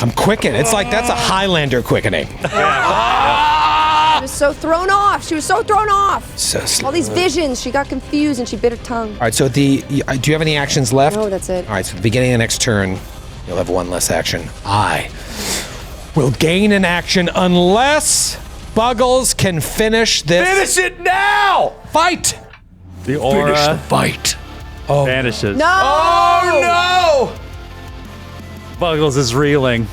I'm quickening. It's like that's a Highlander quickening. She was so thrown off. She was so thrown off. So slow. All these visions. She got confused and she bit her tongue. All right, so do you have any actions left? No, that's it. All right, so at the beginning of the next turn, you'll have 1 less action. I will gain an action unless Buggles can finish this Finish it now! fight. The aura Fight. vanishes. No! Oh, Buggles is reeling.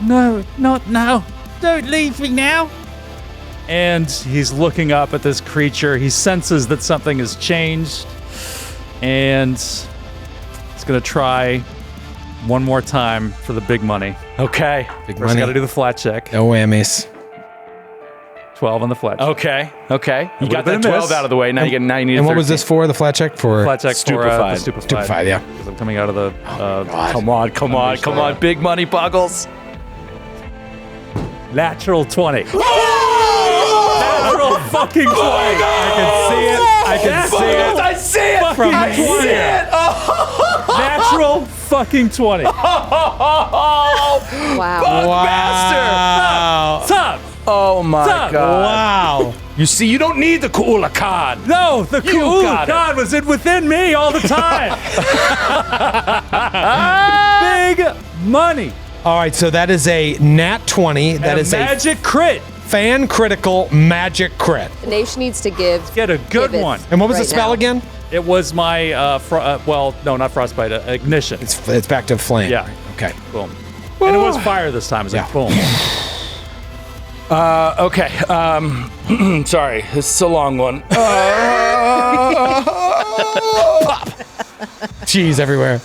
No, not now. Don't leave me now. And he's looking up at this creature. He senses that something has changed. And he's going to try one more time for the big money. no! Okay. Big First, got to do the flat check. No whammies. 12 on the flat check. Okay. Okay. You would've got been that a 12 miss. out of the way. Now you need And what 13. was this for? The flat check for? Flat check for the Stupefied. stupefied. Yeah. Because I'm coming out of the... Come on, come on, come on. Big money, Buggles. Natural 20. Natural fucking 20. I can see it. I can see it. I see it. Fucking I 20. see it. Natural fucking 20. Wow. Wow. Top. Oh my Stop. God. Wow. You see, you don't need the cooler card. No, the You cool got it. God was within me all the time. Big money. All right, so that is a nat 20. That And is a magic crit. a fan critical magic crit. Naish needs to give. Get a good give it one. And what was the right spell now. again? It was my, well, no, not frostbite, ignition. It's back to flame. Yeah. Okay. Boom. And it was fire this time. It was like, boom. Okay. Sorry, this is a long one. Cheese everywhere.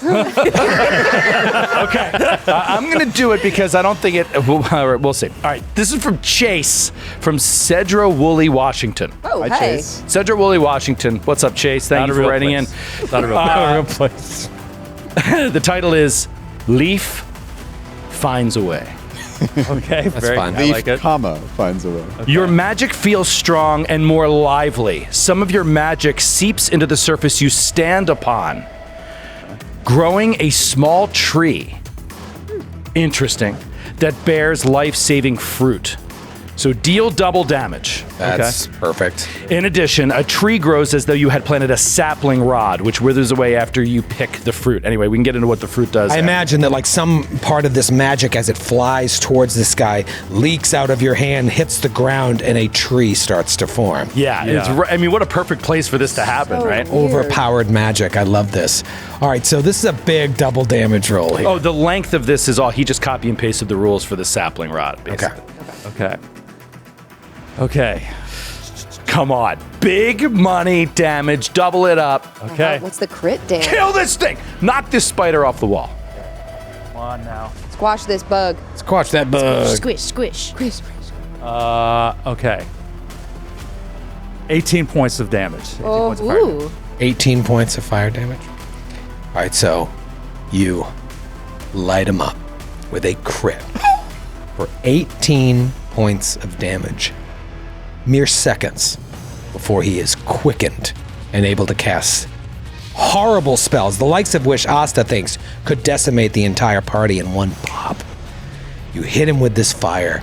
Okay. I'm going to do it because I don't think it. We'll see. All right. This is from Chase from Cedro Woolley, Washington. Oh, Hi, hey. Chase. Cedro Woolley, Washington. What's up, Chase? Thank Not you a for real writing place. It's not a real place. in. The title is Leaf Finds a Way. Okay, very fine. I Leaf, like it. comma, finds a way. Your magic feels strong and more lively. Some of your magic seeps into the surface you stand upon, growing a small tree. Interesting. That bears life-saving fruit. So deal double damage. That's perfect. In addition, a tree grows as though you had planted a sapling rod, which withers away after you pick the fruit. Anyway, we can get into what the fruit does. I imagine that like some part of this magic as it flies towards this guy leaks out of your hand, hits the ground, and a tree starts to form. Yeah. I mean, what a perfect place for this to happen, right? Overpowered magic. I love this. All right, so this is a big double damage roll here. Oh, the length of this is all. He just copy and pasted the rules for the sapling rod, basically. Okay. Come on. Big money damage. Double it up. Okay. What's the crit damage? Kill this thing. Knock this spider off the wall. Come on now. Squash this bug. Squash that bug. Squish, squish. Okay. 18 points of damage. 18 points of fire damage. Ooh. 18 points of fire damage. All right, so you light him up with a crit for 18 points of damage. Mere seconds before he is quickened and able to cast horrible spells, the likes of which Asta thinks could decimate the entire party in one pop. You hit him with this fire,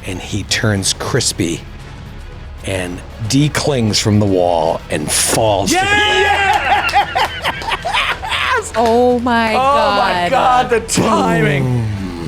and he turns crispy and declings from the wall and falls to the ground. Oh my god. Oh my god, the timing.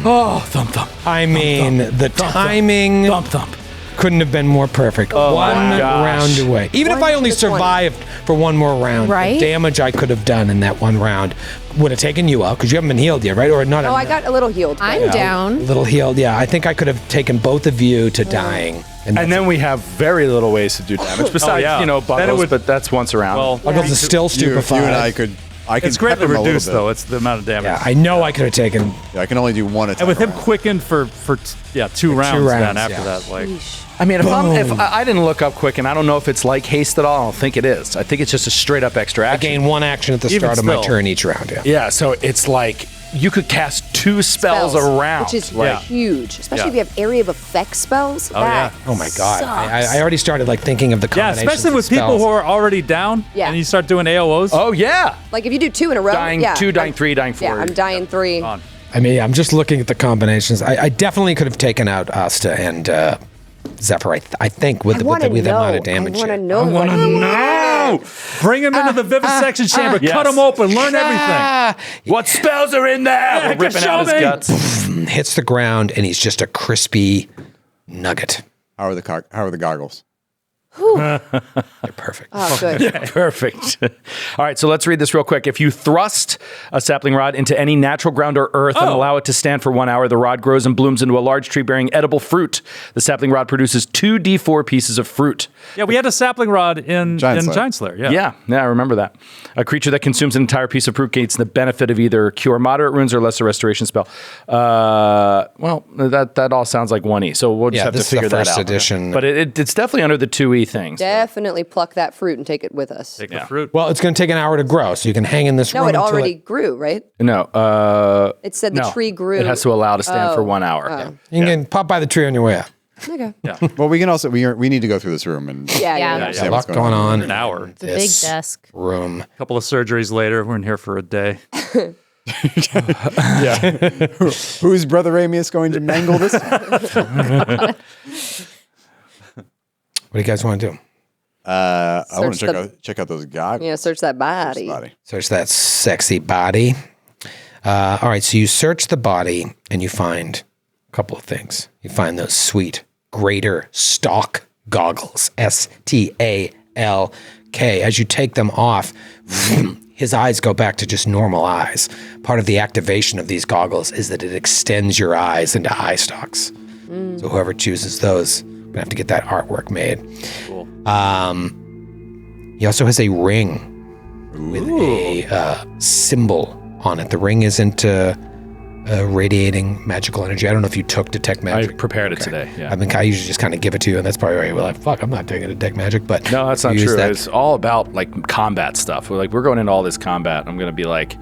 Oh, thump thump. I mean, the timing Thump thump. couldn't have been more perfect. Oh One my gosh. round away. Even if I only survived for one more round, Right? the damage I could have done in that one round would have taken you out because you haven't been healed yet, right? Or not? Oh, I got a little healed. I'm a down. little healed. Yeah, I think I could have taken both of you to dying. And then we have very little ways to do damage besides, yeah. you know, Then it buggles, would- but that's once around. Well, Buggles is still You stupefied. and I could it's greatly pep him a little reduced, bit. though. It's the amount of damage. Yeah, I know I could have taken. Yeah, I can only do one attack. And with him round. quickened for 2 rounds, then rounds, after yeah. that, like... I mean, if I didn't look up quick, and I don't know if it's like haste at all. I don't think it is. I think it's just a straight up extra I action. gain one action at the Even start of my still. turn each round. Yeah. Yeah, so it's like you could cast 2 spells around. which is like, huge, especially Yeah. if you have area of effect spells. Oh, yeah. Oh my god! sucks. I already started like thinking of the Yeah, combinations. especially of with people spells. who are already down, Yeah. and you start doing AOs. Oh yeah, Like if you do 2 in a row, dying yeah, 2, dying 3, dying 4. Yeah, I'm dying 3. On. I mean, I'm just looking at the combinations. I definitely could have taken out Asta and Zephyr. I think with I the want to know. amount of damage. I want to here. know. what he- No! Bring him into the vivisection chamber, Yes. cut him open, learn everything. What spells are in there? We're ripping out his show me. guts. Hits the ground and he's just a crispy nugget. How are the goggles? They're perfect. Oh, good. Perfect. All right, so let's read this real quick. If you thrust a sapling rod into any natural ground or earth and allow it to stand for 1 hour, the rod grows and blooms into a large tree bearing edible fruit. The sapling rod produces 2d4 pieces of fruit. Yeah, we had a sapling rod in Giant Slayer. Yeah. Yeah, I remember that. A creature that consumes an entire piece of fruit gains the benefit of either cure moderate wounds or lesser restoration spell. Well, that all sounds like 1E, so we'll just Yeah, have to this is the figure that first out. edition. But it's definitely under the 2E thing. so- Definitely pluck that fruit and take it with us. Take the fruit. Well, it's going to take an hour to grow, so you can hang in this room. No, it until already grew, right? No, It said the no. tree grew. It has to allow to stand for 1 hour. Yeah. You can pop by the tree on your way out. Okay. Well, we can also we need to go through this room and Yeah. Yeah. Yeah. see A what's lot going on. An hour. It's a big desk. Room. A couple of surgeries later, we're in here for a day. Who's Brother Amius going to mangle this? What do you guys want to do? I want Search to check out those goggles. Yeah, search that body. Search that sexy body. All right, so you search the body and you find a couple of things. You find those sweet greater stalk goggles, STALK. As you take them off, his eyes go back to just normal eyes. Part of the activation of these goggles is that it extends your eyes into eye stalks. So whoever chooses those, we're gonna have to get that artwork made. Cool. He also has a ring with a symbol on it. The ring isn't radiating magical energy. I don't know if you took detect I magic. prepared it today. Yeah. I usually just kind of give it to you, and that's probably why you're like, fuck, I'm not taking detect magic. But No, that's not you use true. that- It's all about like combat stuff. We're going into all this combat. I'm going to be like,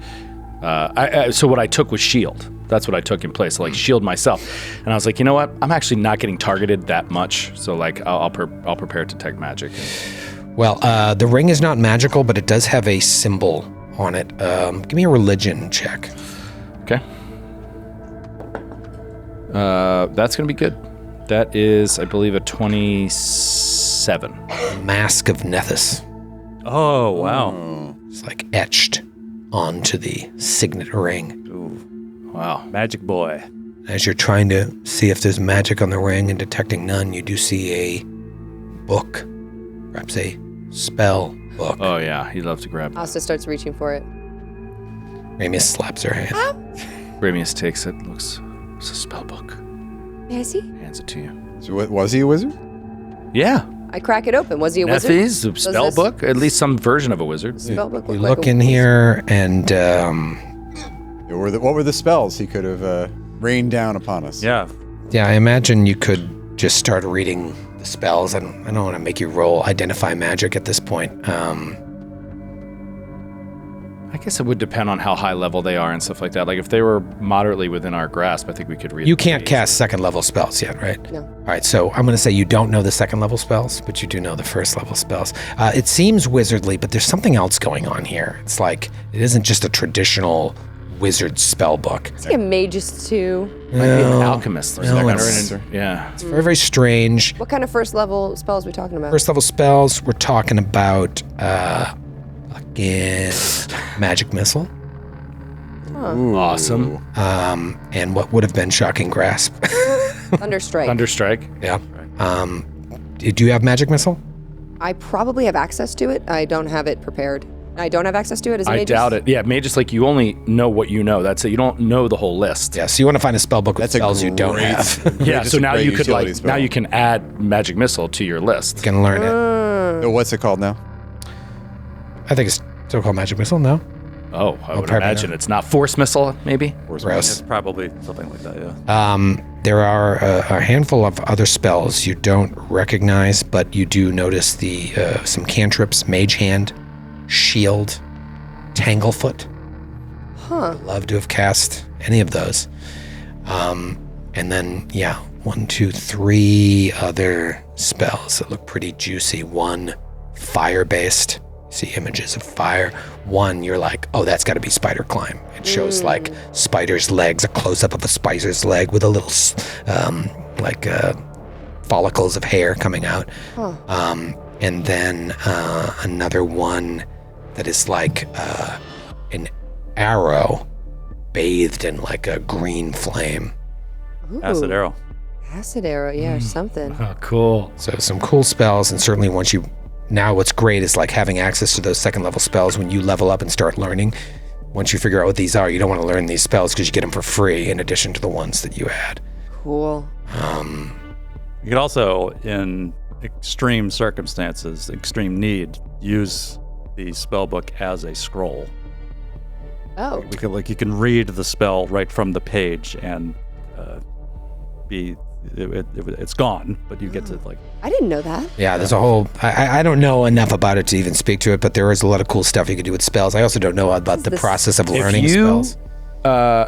so what I took was shield. That's what I took in place, like shield myself. And I was like, you know what? I'm actually not getting targeted that much. So like, I'll prepare to detect magic. Well, the ring is not magical, but it does have a symbol on it. Give me a religion check. Okay. That's going to be good. That is, I believe, a 27. Mask of Nethys. Oh, wow. It's like etched onto the signet ring. Wow. Magic boy. As you're trying to see if there's magic on the ring and detecting none, you do see a book, perhaps a spell book. Oh, yeah. He'd love to grab that. Asta starts reaching for it. Ramius slaps her hand. Ramius takes it, looks, it's a spell book. May I see? Hands it to you. So was he a wizard? Yeah. I crack it open. Was he a wizard? Nethys, a spell this- book, at least some version of a wizard. Spell book You look like look a in here, and What were the spells he could have rained down upon us? Yeah. yeah, I imagine you could just start reading the spells. I don't want to make you roll identify magic at this point. I guess it would depend on how high level they are and stuff like that. Like if they were moderately within our grasp, I think we could read. You can't cast second level spells yet, right? No. All right, so I'm going to say you don't know the second level spells, but you do know the first level spells. It seems wizardly, but there's something else going on here. It's like it isn't just a traditional wizard spell book. Is he a magus too? Might be an alchemist. No, Or it's- yeah. It's very, very strange. What kind of first level spells are we talking about? First level spells, we're talking about fucking magic missile, Awesome. and what would have been shocking grasp. Thunderstrike. Thunderstrike. Yeah. Do you have magic missile? I probably have access to it. I don't have it prepared. I don't have access to it as a I magus? doubt it. Yeah, Magus, like you only know what you know. That's it. You don't know the whole list. Yeah. So you want to find a spell book with That's a spells you don't great- have. Yeah, Just so a now great you could utility like spell. now you can add magic missile to your list. You can learn it. So what's it called now? I think it's still called magic missile. No. Oh, I would probably imagine not. it's not force missile, maybe. Gross. It's probably something like that, yeah. There are a handful of other spells you don't recognize, but you do notice the some cantrips: Mage Hand, Shield, Tanglefoot. Huh. Love to have cast any of those. And then, yeah, 1, 2, 3 other spells that look pretty juicy. One, fire-based. See images of fire. One, you're like, oh, that's got to be spider climb. It shows like spider's legs, a close-up of a spider's leg with a little, follicles of hair coming out. And then another one that is like an arrow bathed in like a green flame. Acid arrow. Acid arrow, yeah, or something. Oh, cool. So some cool spells, and certainly once you, now what's great is like having access to those second level spells when you level up and start learning. Once you figure out what these are, you don't want to learn these spells because you get them for free in addition to the ones that you add. Cool. You could also, in extreme circumstances, extreme need, use the spell book as a scroll. Oh. We could, like, you can read the spell right from the page and it's gone, but you get to like. I didn't know that. Yeah, there's a whole, I don't know enough about it to even speak to it, but there is a lot of cool stuff you can do with spells. I also don't know about the this- process of learning If you, spells.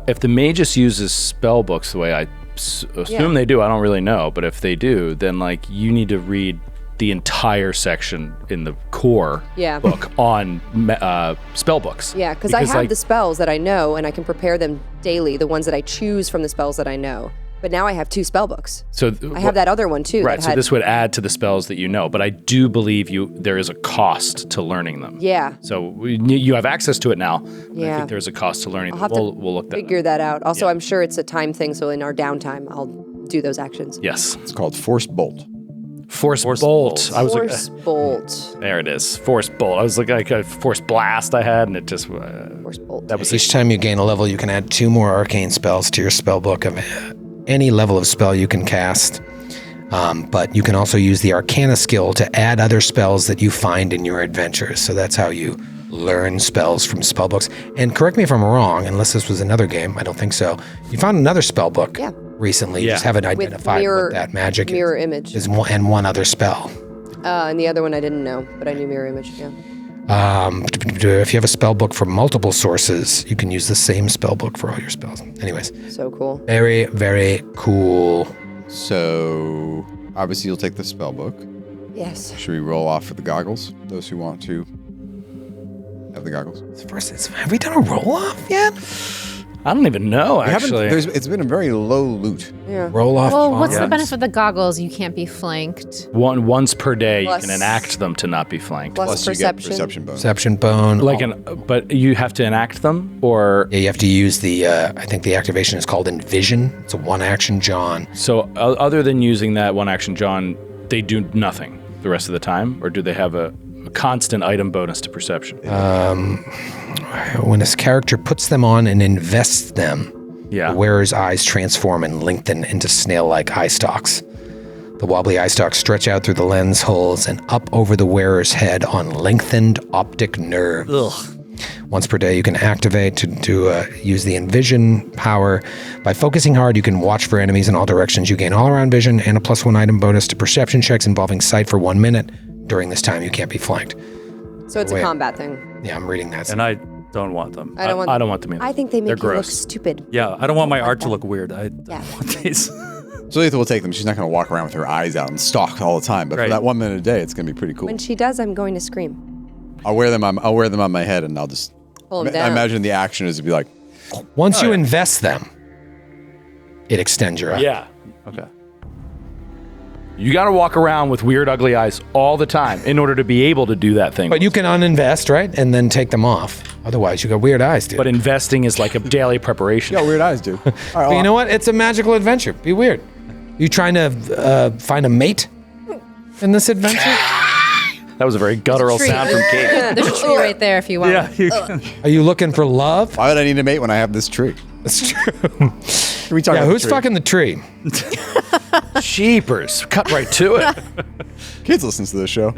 if the Magus uses spell books the way I assume they do, I don't really know, but if they do, then like you need to read the entire section in the core book on spell books. Yeah, because I have like, the spells that I know, and I can prepare them daily, the ones that I choose from the spells that I know. But now I have 2 spell books. So I have that other one too. Right, that so had, this would add to the spells that you know, but I do believe there is a cost to learning them. Yeah. So you have access to it now. I Yeah. think there's a cost to learning I'll them. have to We'll look that figure up. that out. Also, I'm sure it's a time thing, so in our downtime, I'll do those actions. Yes. It's called Force Bolt. Force bolt. bolt. I was Force like, bolt. there it is. Force bolt. I was like a force blast I had, and it just Force bolt. that was Each time you gain a level, you can add 2 more arcane spells to your spell book of any level of spell you can cast. But you can also use the Arcana skill to add other spells that you find in your adventures. So that's how you learn spells from spell books. And correct me if I'm wrong, unless this was another game, I don't think so. You found another spell book recently. You just haven't identified what that magic mirror is. image. And one other spell. And the other one I didn't know, but I knew mirror image, yeah. If you have a spell book from multiple sources, you can use the same spell book for all your spells. Anyways, So cool. very, very cool. So obviously you'll take the spell book. Yes. Should we roll off for the goggles? Those who want to have the goggles. First, have we done a roll off yet? I don't even know, actually. It's been a very low loot. Yeah. Roll off. Well, what's the Yes. benefit of the goggles? You can't be flanked. Once per day, Plus- you can enact them to not be flanked. Plus You get perception. perception bonus. Perception bone. But you have to enact them, or Yeah, you have to use the, I think the activation is called Envision. It's a one-action John. so other than using that one action, John, they do nothing the rest of the time, or do they have a constant item bonus to perception? When this character puts them on and invests them, Yeah. the wearer's eyes transform and lengthen into snail-like eye stalks. The wobbly eye stalks stretch out through the lens holes and up over the wearer's head on lengthened optic nerves. Once per day, you can activate to use the Envision power. By focusing hard, you can watch for enemies in all directions. You gain all-around vision and a +1 item bonus to perception checks involving sight for 1 minute. During this time, you can't be flanked. So it's a combat thing. Yeah, I'm reading that. And I don't want them. I don't want. I don't want them either. I think they They're make you look gross. stupid. Yeah, I don't want my art to look weird. I Yeah. don't want these. Zulitha will take them. She's not going to walk around with her eyes out and stalk all the time. But Right. for that 1 minute a day, it's going to be pretty cool. When she does, I'm going to scream. I'll wear them on my head, and I'll just. Pull 'em I down. imagine the action is to be like, Once you invest them, it extends your eye. Yeah. Okay. You got to walk around with weird, ugly eyes all the time in order to be able to do that thing. But you can uninvest, right? And then take them off. Otherwise, you got weird eyes, dude. But investing is like a daily preparation. "Yeah, weird eyes, dude." All right, But you know what? It's a magical adventure. Be weird. You trying to find a mate in this adventure? That was a very guttural Tree. sound from Kate. There's a tree right there if you want. Yeah, you can. Are you looking for love? why would I need a mate when I have this tree? That's true. Can we talk Yeah, about who's the tree? fucking the tree? Jeepers. Cut right to it. Kids listens to this show.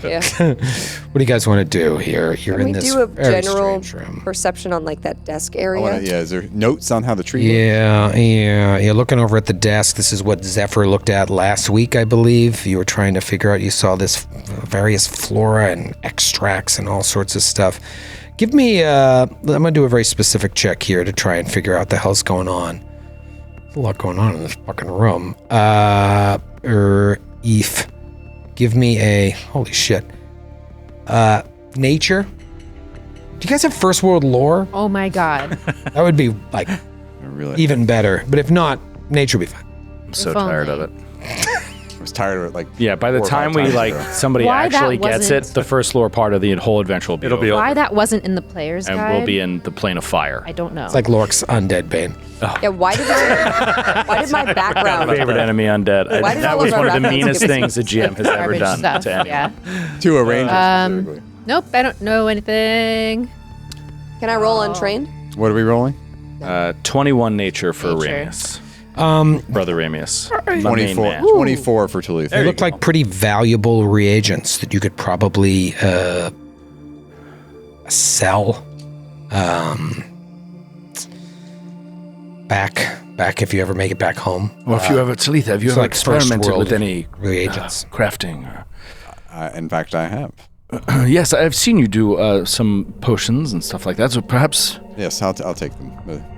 Yeah. What do you guys want to do here? You're Can in we this do a very general strange room. perception on like that desk I area? wanna, is there notes on how the tree looks? Yeah. You're looking over at the desk. This is what Zephyr looked at last week, I believe. You were trying to figure out, you saw this various flora and extracts and all sorts of stuff. Give me, I'm going to do a very specific check here to try and figure out the hell's going on. There's a lot going on in this fucking room. Eve, give me a, holy shit. Nature. Do you guys have first world lore? Oh my god. That would be like Really? even better. But if not, nature will be fine. I'm so If tired of only. it. I was tired of it. Like, Yeah, by the 4 or 5 time we times like ago. somebody Why that actually gets it, wasn't- the first lore part of the whole adventure will be It'll be over. over. Why that wasn't in the player's And guide? we'll be in the plane of fire. I don't know. It's like Lork's undead bane. Yeah. Why did my background? Favorite enemy undead. Why did That all was of our one of the references meanest give us things a GM has ever garbage done stuff. to anyone. Yeah. to a ranger specifically. Nope. I don't know anything. Can I roll untrained? What are we rolling? 21 nature for Nature. Ramius. Um, Brother Ramius. My main 24. man. 24 for Talith. they look like pretty valuable reagents that you could probably sell. Back if you ever make it back home. Well, if you ever, Talith, have you It's ever like first experimented world with any reagents. crafting? In fact, I have. Yes, I've seen you do some potions and stuff like that. So perhaps, Yes, I'll take them.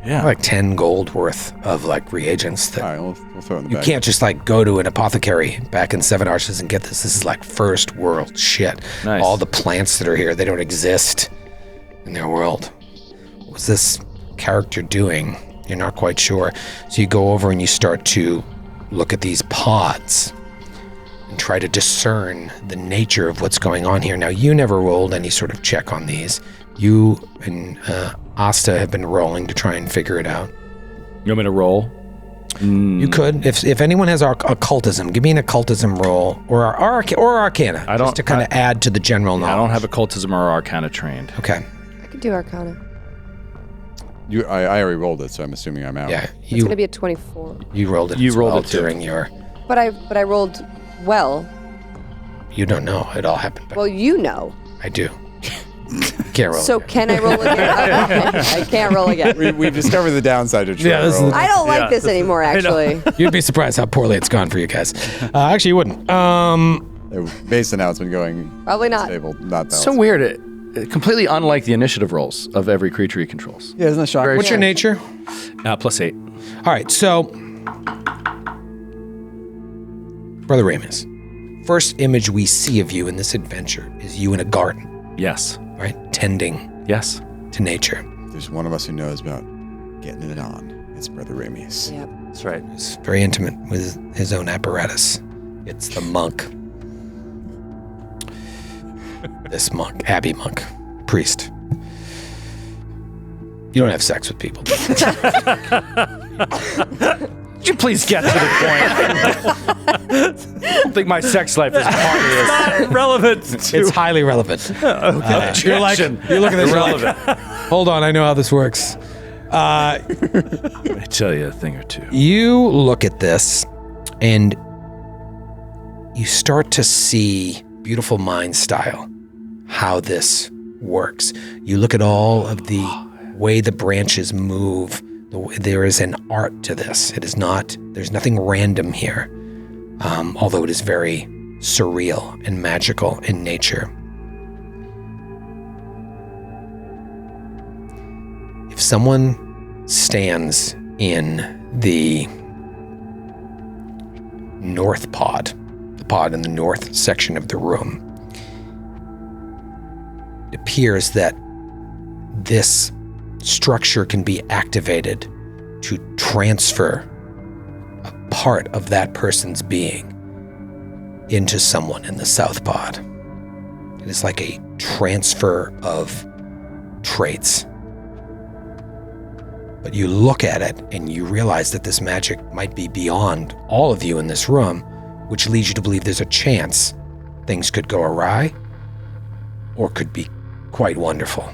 yeah. Like 10 gold worth of like reagents that All right, we'll throw it in the you bag. can't just like go to an apothecary back in Seven Arches and get this. This is like first world shit. Nice. All the plants that are here, they don't exist in their world. What was this character doing? You're not quite sure. So you go over and you start to look at these pods and try to discern the nature of what's going on here. Now, you never rolled any sort of check on these. You and Asta have been rolling to try and figure it out. You want me to roll? You could, if anyone has occultism, give me an occultism roll or arcana, I don't- just to kind of add to the general knowledge. I don't have occultism or arcana trained. Okay, I could do Arcana. I already rolled it, so I'm assuming I'm out. yeah, It's gonna be a 24. you rolled it. You as rolled well it too. during your. But I rolled well. You don't know. It all happened. Well, you know. I do. Can't roll. So again. can I roll again? I can't roll again. We've discovered the downside of Yeah, this is roll. I don't like this anymore, actually. You'd be surprised how poorly it's gone for you guys. Actually, you wouldn't. Base announcement going Probably not. stable, not balanced. So weird. It completely unlike the initiative rolls of every creature he controls. Yeah, isn't that shocking? What's your nature? +8. All right, so Brother Ramus, first image we see of you in this adventure is you in a garden, Yes. right? Tending Yes. to nature. There's one of us who knows about getting it on. It's Brother Ramius. Yep. That's right. He's very intimate with his own apparatus. It's the monk. This monk, Abbey monk, priest. You don't have sex with people. Could you please get to the point? I don't think my sex life is part of this. Not relevant. It's highly relevant. Okay. You're looking at this Irrelevant. Hold on, I know how this works. Let me tell you a thing or two. You look at this and you start to see beautiful mind style, how this works. You look at all of the way the branches move. There is an art to this. It is not, there's nothing random here, although it is very surreal and magical in nature. If someone stands in the north pod, the pod in the north section of the room, it appears that this structure can be activated to transfer a part of that person's being into someone in the south pod. It is like a transfer of traits. But you look at it and you realize that this magic might be beyond all of you in this room, which leads you to believe there's a chance things could go awry or could be quite wonderful.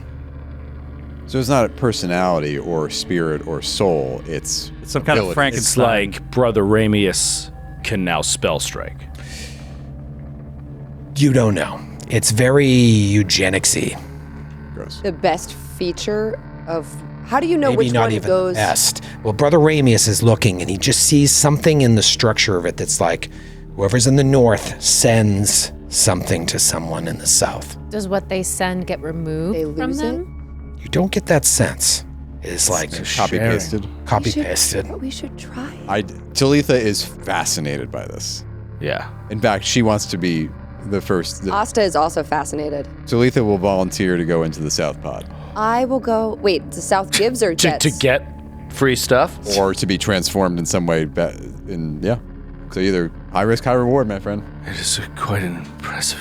So it's not a personality or spirit or soul. It's some kind of ability. Frankenstein. It's like Brother Ramius can now spell strike. You don't know. It's very eugenics-y. Gross. The best feature of how do you know Maybe which not one even goes? the best. Well, Brother Ramius is looking and he just sees something in the structure of it that's like whoever's in the north sends something to someone in the south. Does what they send get removed They from lose them? You don't get that sense. It's like Copy pasted. copy We should- pasted. But we should try. Talitha is fascinated by this. Yeah. In fact, she wants to be the first. Asta is also fascinated. Talitha will volunteer to go into the South Pod I will go. Wait, the South gives or To gets? get free stuff? or to be transformed in some way. Yeah. So either high risk, high reward, my friend. It is quite an impressive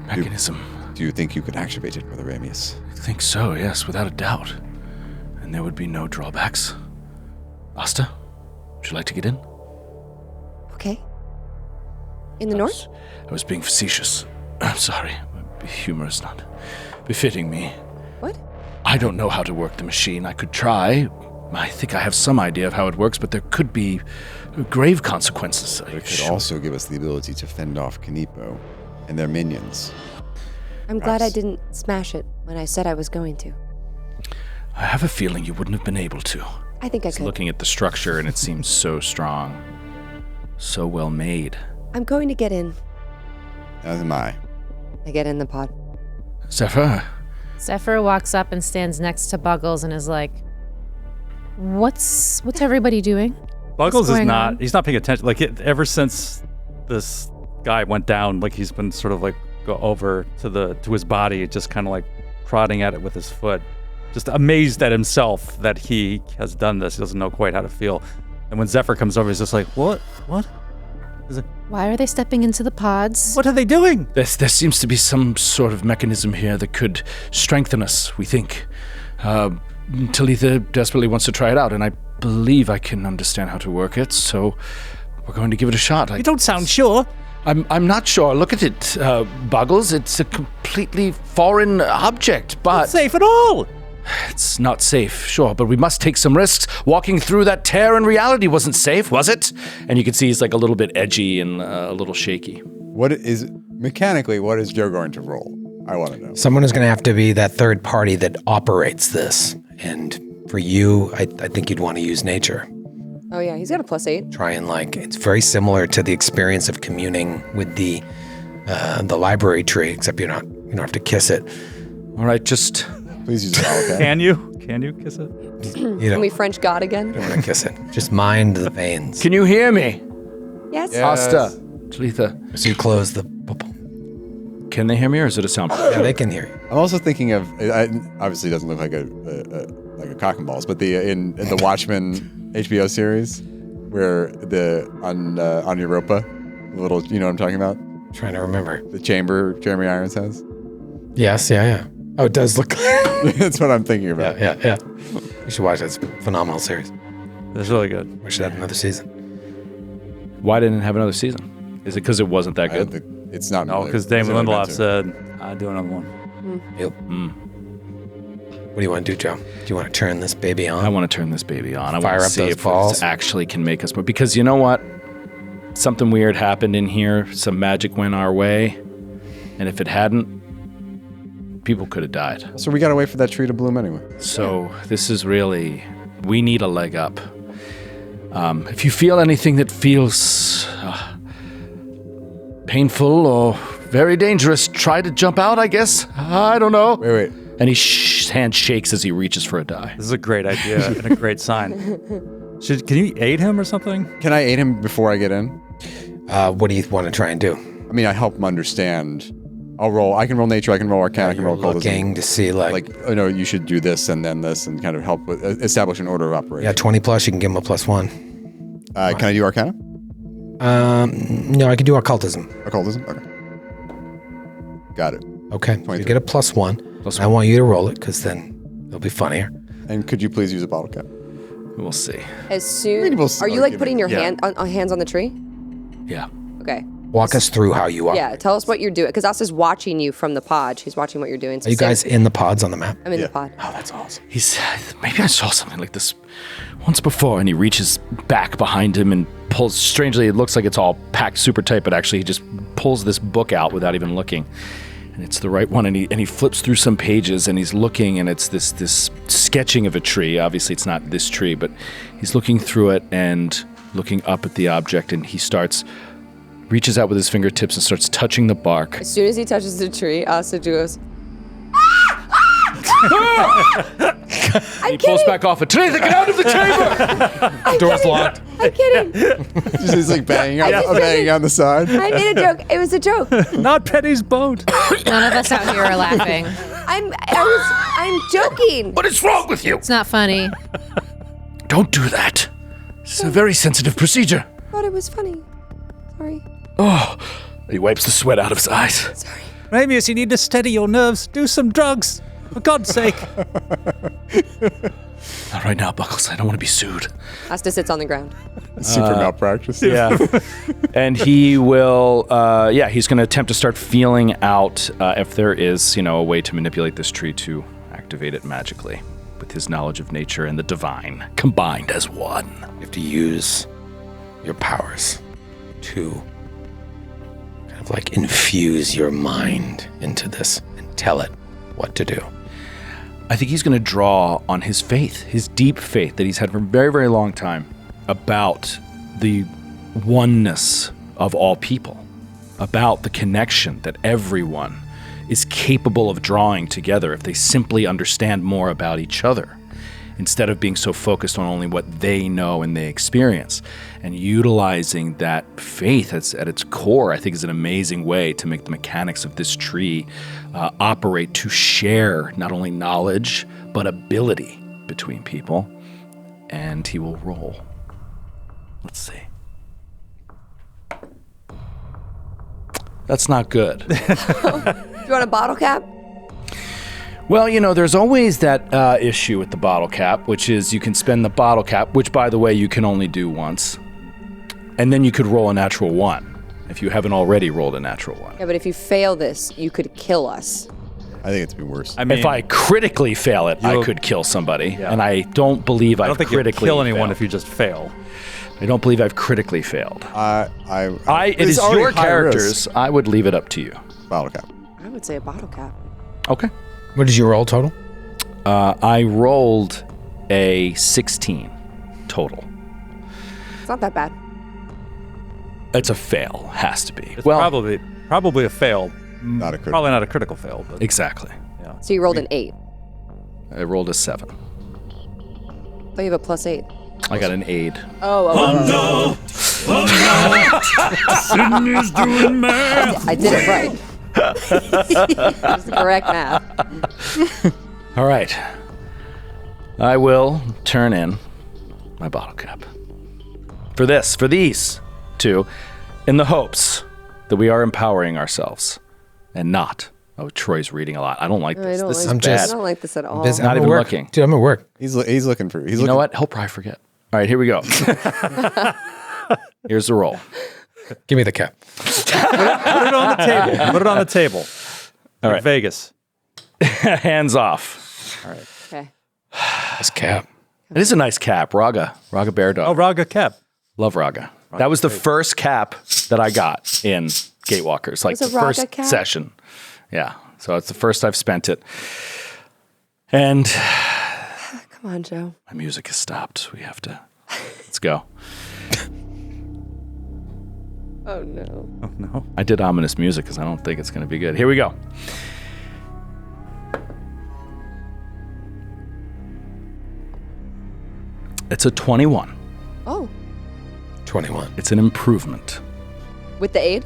mechanism. Do you think you could activate it, Brother Ramius? I think so, yes, without a doubt. And there would be no drawbacks. Asta, would you like to get in? Okay. In the north? I was being facetious. I'm sorry. My humor is not befitting me. What? I don't know how to work the machine. I could try. I think I have some idea of how it works, but there could be grave consequences. It could also give us the ability to fend off Kanipo and their minions. I'm glad I didn't smash it when I said I was going to. I have a feeling you wouldn't have been able to. I think I could. Looking at the structure, and it seems so strong. So well made. I'm going to get in. As am I. I get in the pod. Zephyr, Zephyr walks up and stands next to Buggles and is like, What's everybody doing? Buggles is going not. on? He's not paying attention. Like ever since this guy went down, like he's been sort of like go over to his body, just kind of like prodding at it with his foot, just amazed at himself that he has done this. He doesn't know quite how to feel. And when Zephyr comes over, he's just like, "What? Why are they stepping into the pods? What are they doing?" there seems to be some sort of mechanism here that could strengthen us, we think. Talitha desperately wants to try it out, and I believe I can understand how to work it, so we're going to give it a shot. You don't sound sure. I'm not sure. Look at it, Buggles. It's a completely foreign object, but... Not safe at all. It's not safe, sure, but we must take some risks. Walking through that tear in reality wasn't safe, was it? And you can see he's like a little bit edgy and a little shaky. Mechanically, what is Joe going to roll? I want to know. Someone is going to have to be that third party that operates this. And for you, I think you'd want to use nature. Oh yeah, he's got a +8. Try and it's very similar to the experience of communing with the library tree, except you don't have to kiss it. All right, just... Please use it. Can you kiss it? Can we French God again? Don't want to kiss it. Just mind the veins. Can you hear me? Yes. Yeah. Asta, Talitha. So you close the bubble. Can they hear me, or is it a sound? Yeah, they can hear you. I'm also thinking of. Obviously, it doesn't look like a cock and balls, but in the Watchmen HBO series, where on Europa, the little, you know what I'm talking about? Trying to remember. The chamber Jeremy Irons has. Yes, yeah. Oh, it does look. That's what I'm thinking about. Yeah. You should watch that. It's a phenomenal series. It's really good. We should have another season. Why didn't it have another season? Is it because it wasn't that good? It's not. No, because Damon Lindelof said, I'd do another one. Yep. What do you want to do, Joe? Do you want to turn this baby on? I want to turn this baby on. I Fire want to up see those if balls. this actually can make us more. Because you know what? Something weird happened in here. Some magic went our way. And if it hadn't, people could have died. So we gotta wait for that tree to bloom anyway. So this is really, we need a leg up. If you feel anything that feels painful or very dangerous, try to jump out, I guess. I don't know. Wait. And his hand shakes as he reaches for a die. This is a great idea and a great sign. Can you aid him or something? Can I aid him before I get in? What do you want to try and do? I mean, I help him understand. I'll roll. I can roll nature. I can roll arcana. I can roll looking occultism. to see oh no, you should do this and then this, and kind of help with establish an order of operation. Yeah, 20 plus. You can give him a +1. Can I do arcana? No, I can do occultism. Occultism. Okay. Got it. Okay. You get a +1. I want you to roll it because then it'll be funnier. And could you please use a bottle cap? We'll see. As soon. Are you like putting your hands on the tree? Yeah. Okay. Walk us through how you are. Yeah, tell us what you're doing. Because Us is watching you from the pod. She's watching what you're doing. So Are you guys in the pods on the map? I'm in the pod. Oh, that's awesome. Maybe I saw something like this once before, and he reaches back behind him and pulls, strangely, it looks like it's all packed super tight, but actually he just pulls this book out without even looking. And it's the right one, and he flips through some pages, and he's looking, and it's this sketching of a tree. Obviously, it's not this tree, but he's looking through it and looking up at the object, and he reaches out with his fingertips and starts touching the bark. As soon as he touches the tree, Asa goes, He pulls back off it. Teresa, get out of the chamber! Door's locked. I'm kidding. He's like banging on the side. I made a joke. It was a joke. Not Penny's boat. None of us out here are laughing. I'm joking. What is wrong with you? It's not funny. Don't do that. It's a very sensitive procedure. I thought it was funny. Sorry. Oh, he wipes the sweat out of his eyes. Sorry. Ramius, you need to steady your nerves. Do some drugs. For God's sake. Not right now, Buckles. I don't want to be sued. Asta sits on the ground. Super malpractice. Yeah. And he will, he's going to attempt to start feeling out if there is, a way to manipulate this tree to activate it magically with his knowledge of nature and the divine combined as one. You have to use your powers to kind of like infuse your mind into this and tell it what to do. I think he's going to draw on his faith, his deep faith that he's had for a very, very long time about the oneness of all people, about the connection that everyone is capable of drawing together if they simply understand more about each other, instead of being so focused on only what they know and they experience. And utilizing that faith at its core, I think, is an amazing way to make the mechanics of this tree operate to share not only knowledge, but ability between people. And he will roll. Let's see. That's not good. Do you want a bottle cap? Well, there's always that issue with the bottle cap, which is you can spend the bottle cap, which, by the way, you can only do once. And then you could roll a natural 1 if you haven't already rolled a natural 1. Yeah, but if you fail this, you could kill us. I think it's been worse. I mean, If I critically fail it, I could kill somebody. Yeah. And I don't believe I've critically you kill anyone failed. if you just fail. I don't believe I've critically failed. It it's is already your high characters. risk. I would leave it up to you. Bottle cap. I would say a bottle cap. Okay. What did you roll total? I rolled a 16 total. It's not that bad. It's a fail. Has to be. It's probably a fail. Not a critical. Probably not a critical fail, but Exactly. So you rolled an 8. I rolled a 7. Oh, you have a +8. I got an aid. Oh no. I did it right. That's the correct math. All right. I will turn in my bottle cap. For these two, in the hopes that we are empowering ourselves and not. Oh, Troy's reading a lot. I don't like this. This is bad. I don't like this at all. Not even looking. Dude, I'm at work. He's looking for. You know what? He'll probably forget. All right, here we go. Here's the roll. Give me the cap. Put it on the table. Put it on the table. All Like right. Vegas. Hands off. All right. Okay. This cap. It is a nice cap. Raga Bear Dog. Oh, Raga Cap. Love Raga. That was the first cap that I got in Gatewalkers, like the was a Raga first cap? session. Yeah. So it's the first I've spent it. And Come on, Joe. my music has stopped. We have to. Let's go. Oh, no. Oh, no. I did ominous music because I don't think it's going to be good. Here we go. It's a 21. Oh, 21. It's an improvement. with the aid?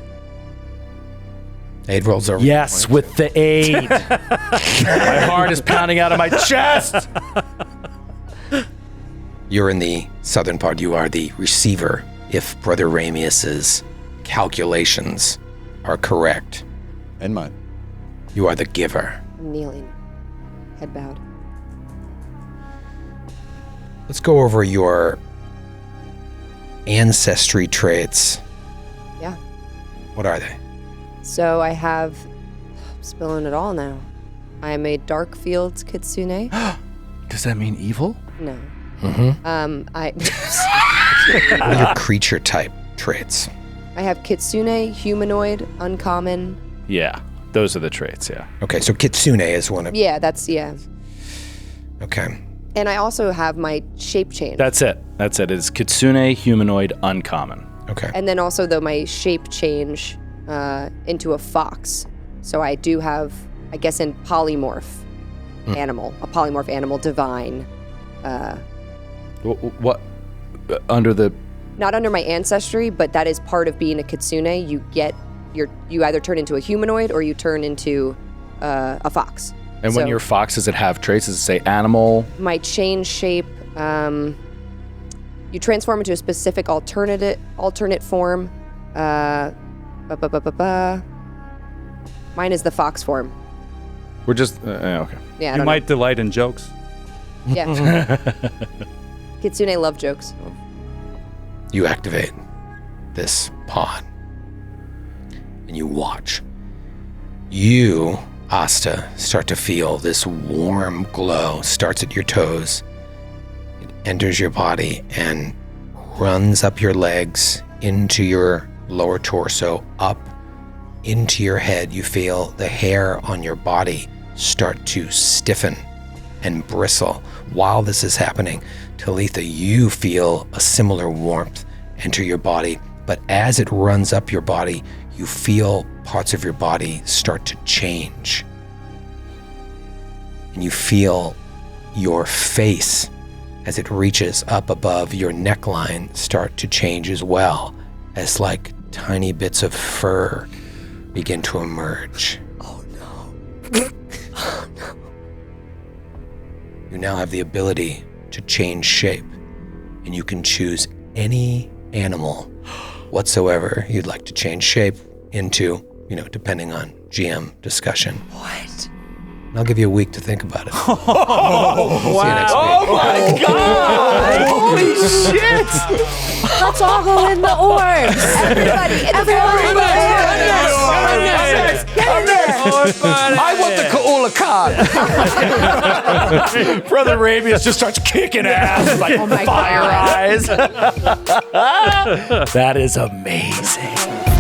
8 rolls over. Yes, with the aid. My heart is pounding out of my chest. You're in the southern part. You are the receiver. If Brother Ramius's calculations are correct, And mine. you are the giver. I'm kneeling. Head bowed. Let's go over your ancestry traits. Yeah. What are they? So I have. I'm spilling it all now. I am a Dark Fields Kitsune. Does that mean evil? No. What are your creature type traits? I have Kitsune, Humanoid, Uncommon. Yeah, those are the traits, yeah. Okay, so Kitsune is one of. Yeah, yeah. Okay. And I also have my shape change. That's it. It's Kitsune, Humanoid, Uncommon. Okay. And then also, though, my shape change into a fox. So I do have, I guess, in polymorph animal, a polymorph animal, divine. What? Under the... Not under my ancestry, but that is part of being a Kitsune. You either turn into a humanoid or you turn into a fox. And when So you're fox, does it have traits? Does it say animal? my change shape, you transform into a specific alternate form. Mine is the fox form. We're just... okay. Yeah, I You don't might delight in jokes. know. Yeah. Kitsune love jokes. You activate this pod and you watch. You, Asta, start to feel this warm glow. Starts at your toes. It enters your body and runs up your legs into your lower torso, up into your head. You feel the hair on your body start to stiffen and bristle. While this is happening, Talitha, you feel a similar warmth enter your body, but as it runs up your body, you feel parts of your body start to change. And you feel your face, as it reaches up above your neckline, start to change as well, as like tiny bits of fur begin to emerge. Oh no. You now have the ability to change shape, and you can choose any animal whatsoever you'd like to change shape into, depending on GM discussion. What? And I'll give you a week to think about it. Wow. See you next week. Oh my God! Holy shit! Let's all go in the orbs. Everybody in the I want the Kaula card. Brother Rabius just starts kicking ass with like my fire God. eyes. That is amazing.